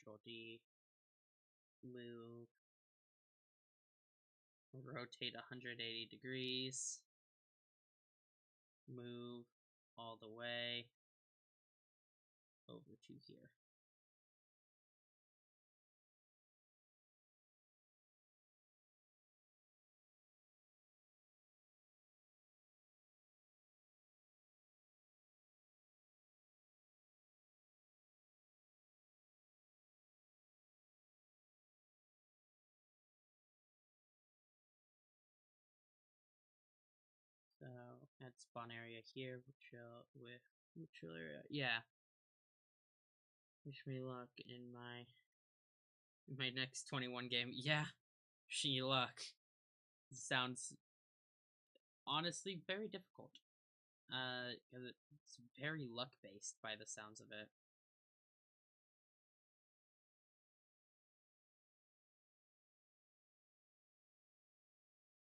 Control D, move, rotate 180 degrees, move all the way over to here. So add spawn area here, which area? Yeah. Wish me luck in my next 21 game. Yeah, wish me luck. Sounds honestly very difficult. Because it's very luck based by the sounds of it.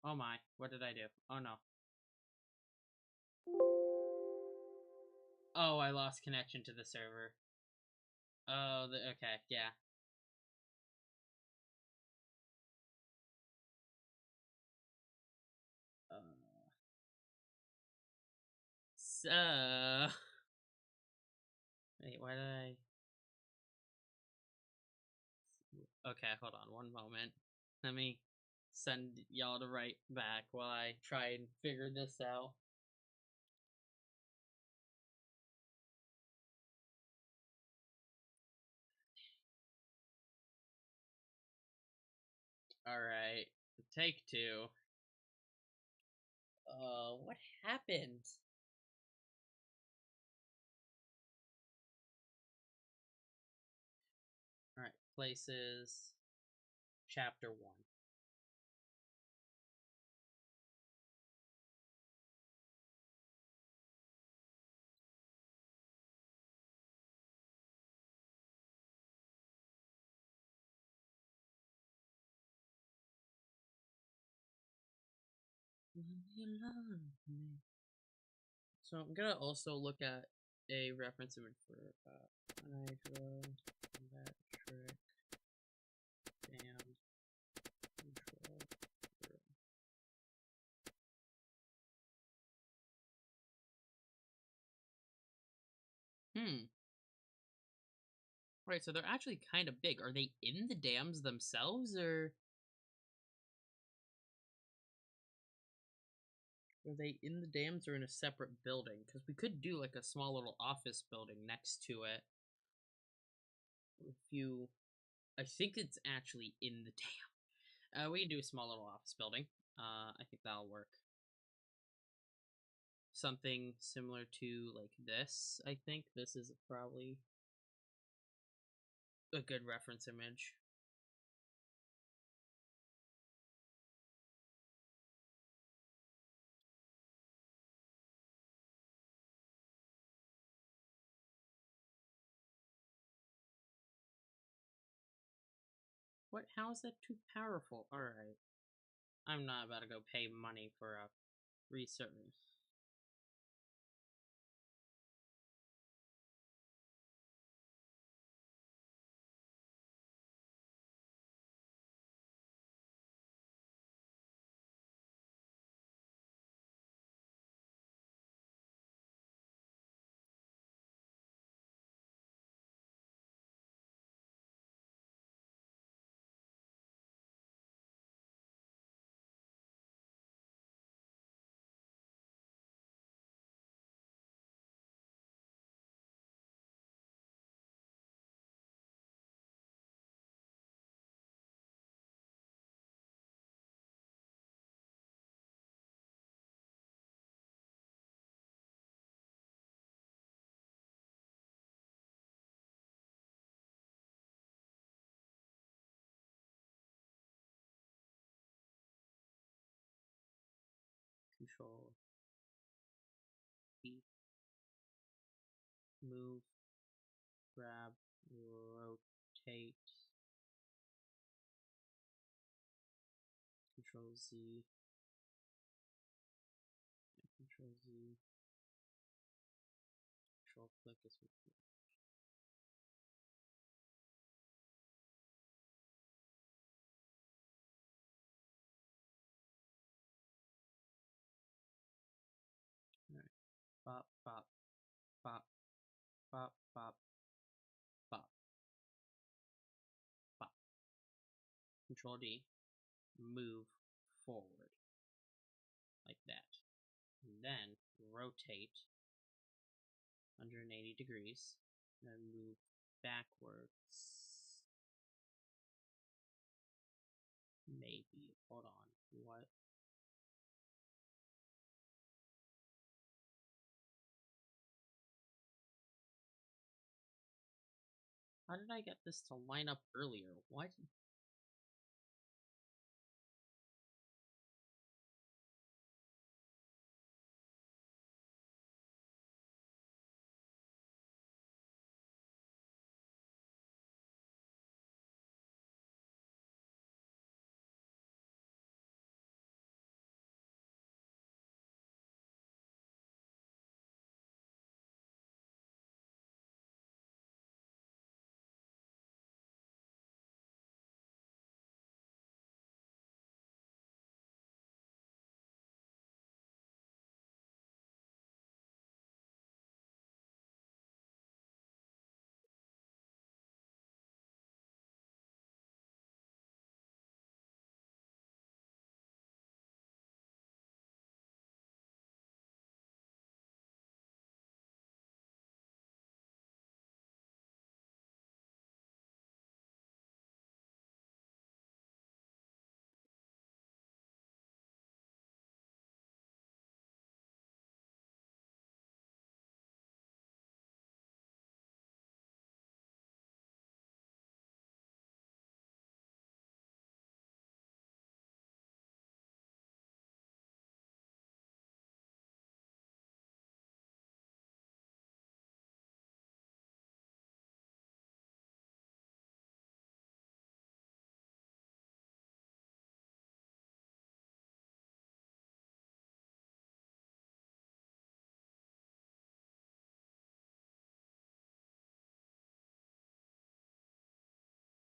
Oh my, what did I do? Oh no. Oh, I lost connection to the server. Oh, okay, yeah. So... Wait, why did I... Okay, hold on one moment. Let me send y'all to right back while I try and figure this out. Alright, take two. What happened? Alright, places, chapter 1. So I'm gonna also look at a reference image for Hydro, metric, band, control. Right, so they're actually kind of big. Are they in the dams themselves, or are they in the dams or in a separate building? Because we could do like a small little office building next to it. If you, I think it's actually in the dam. We can do a small little office building. I think that'll work. Something similar to like this. I think this is probably a good reference image. What? How is that too powerful? Alright. I'm not about to go pay money for a research. Control. E. Move. Grab. Rotate. Control Z. Control Z. Control click is with me. Alright. Bop, bop, bop, bop, bop, bop, bop. Control D. Move forward. Like that. And then rotate 180 degrees. And then move backwards. Maybe. Hold on. What? How did I get this to line up earlier? What?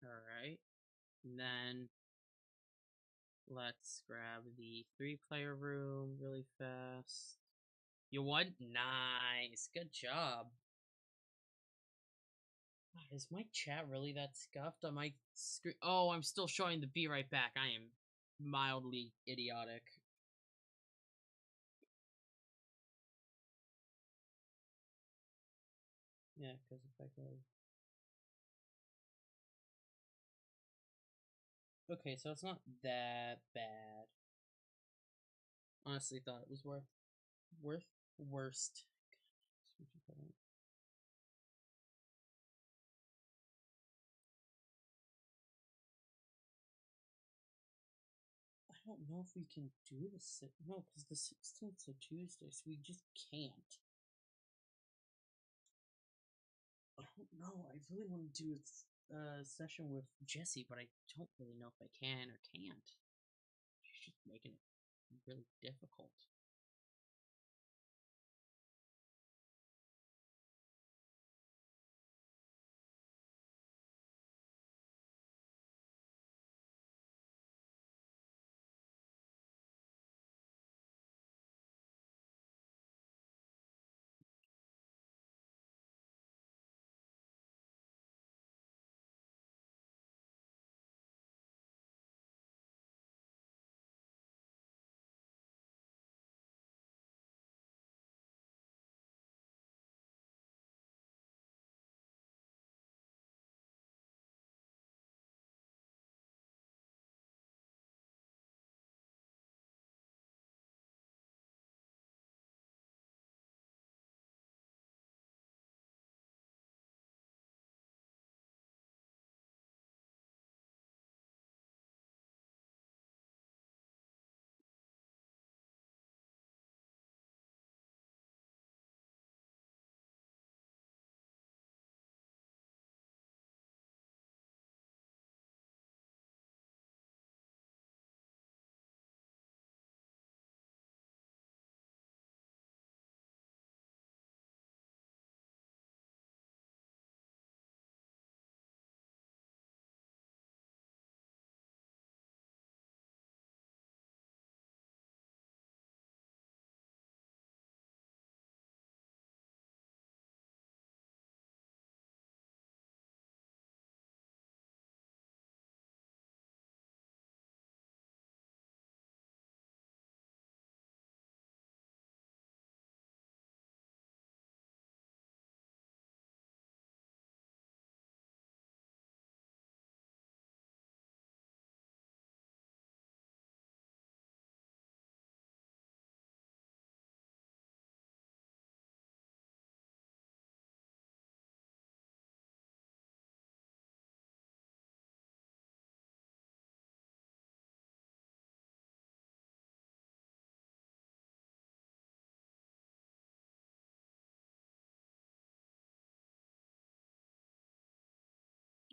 Alright. Then let's grab the 3-player room really fast. You won? Nice. Good job. Is my chat really that scuffed on my screen? Oh, I'm still showing the be right back. I am mildly idiotic. Yeah, because if I go... Okay, so it's not that bad. Honestly thought it was worst. I don't know if we can do this. No, because the 16th is a Tuesday, so we just can't. I don't know. I really want to do this a session with Jesse, but I don't really know if I can or can't. She's just making it really difficult.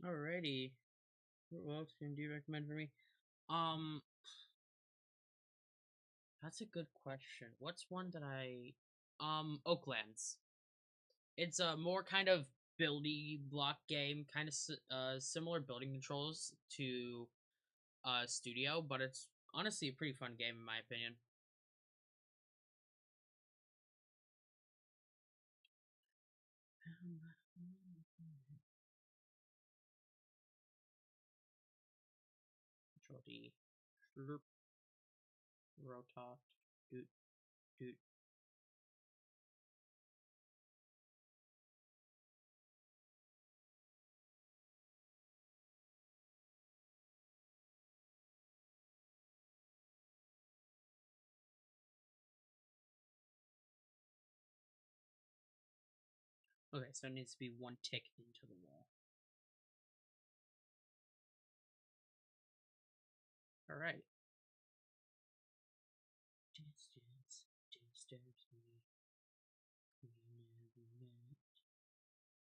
Alrighty. What else do you recommend for me? Um, that's a good question. What's one that Oaklands. It's a more kind of buildy block game, kind of similar building controls to Studio, but it's honestly a pretty fun game in my opinion. Control D, slurp, rotot, doot, doot. Okay, so it needs to be one tick into the wall. All right. Distance disturbs me. We never met.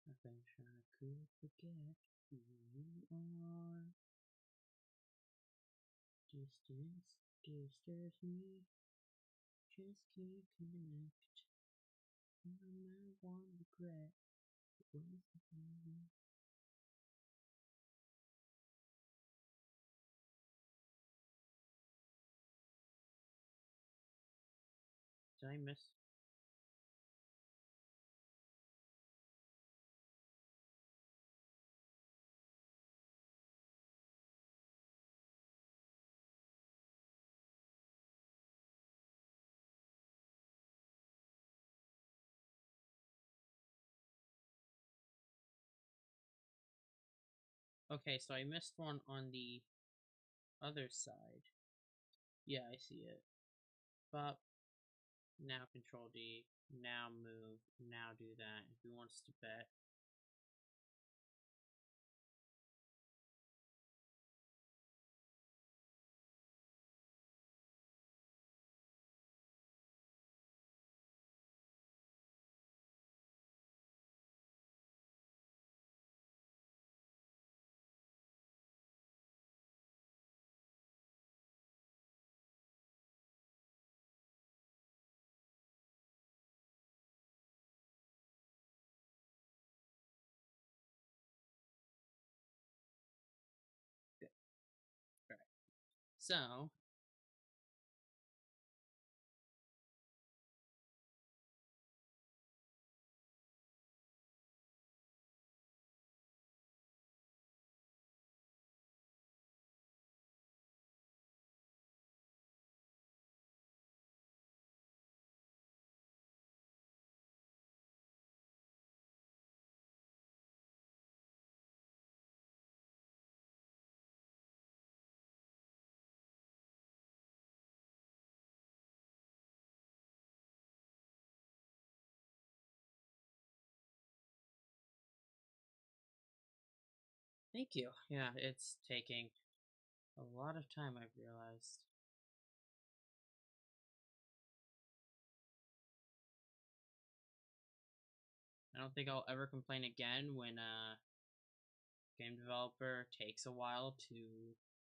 I wish I could forget who you are. Distance disturbs me. Just can't connect. My one regret was the Did I miss? Okay, so I missed one on the other side. Yeah, I see it. But now Control D. Now move. Now do that. If he wants to bet. So, thank you. Yeah, it's taking a lot of time, I've realized. I don't think I'll ever complain again when a game developer takes a while to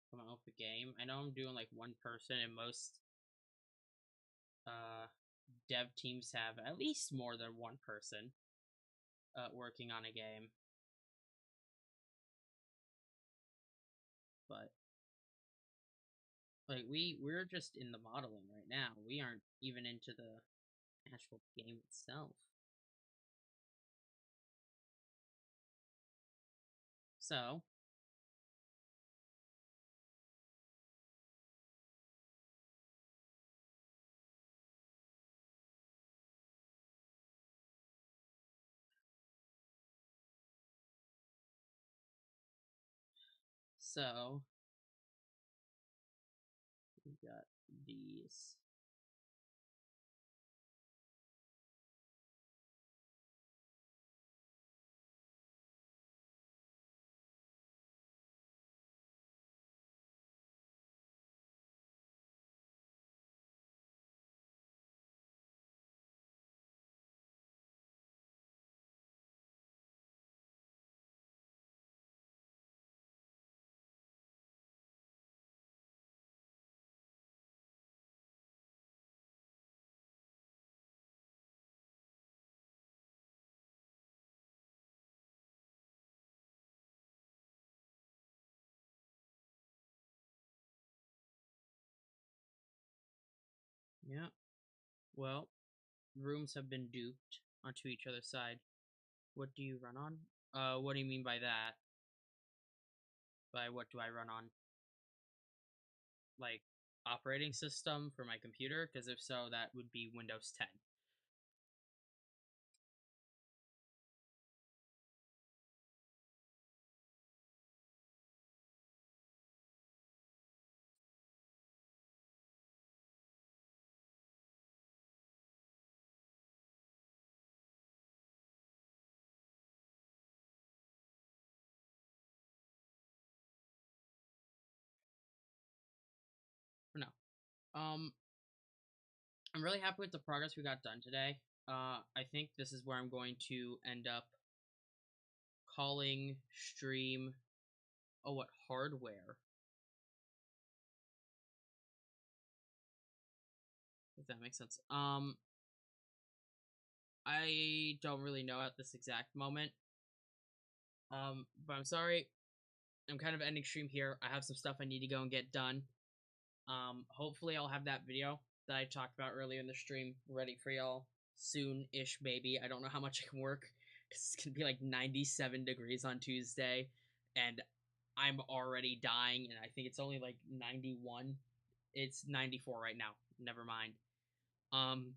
come out with a game. I know I'm doing like one person, and most uh, dev teams have at least more than one person working on a game. But like we're just in the modeling right now. We aren't even into the actual game itself. So, so we got these. Yeah. Well, rooms have been duped onto each other's side. What do you run on? What do you mean by that? By what do I run on? Like operating system for my computer? Because if so, that would be Windows 10. No. Um, I'm really happy with the progress we got done today. I think this is where I'm going to end up calling stream. Oh, what hardware? If that makes sense. I don't really know at this exact moment. But I'm sorry. I'm kind of ending stream here. I have some stuff I need to go and get done. Hopefully I'll have that video that I talked about earlier in the stream ready for y'all soon-ish, maybe. I don't know how much I can work because it's gonna be like 97 degrees on Tuesday, and I'm already dying, and I think it's only like 91. It's 94 right now. Never mind. Um,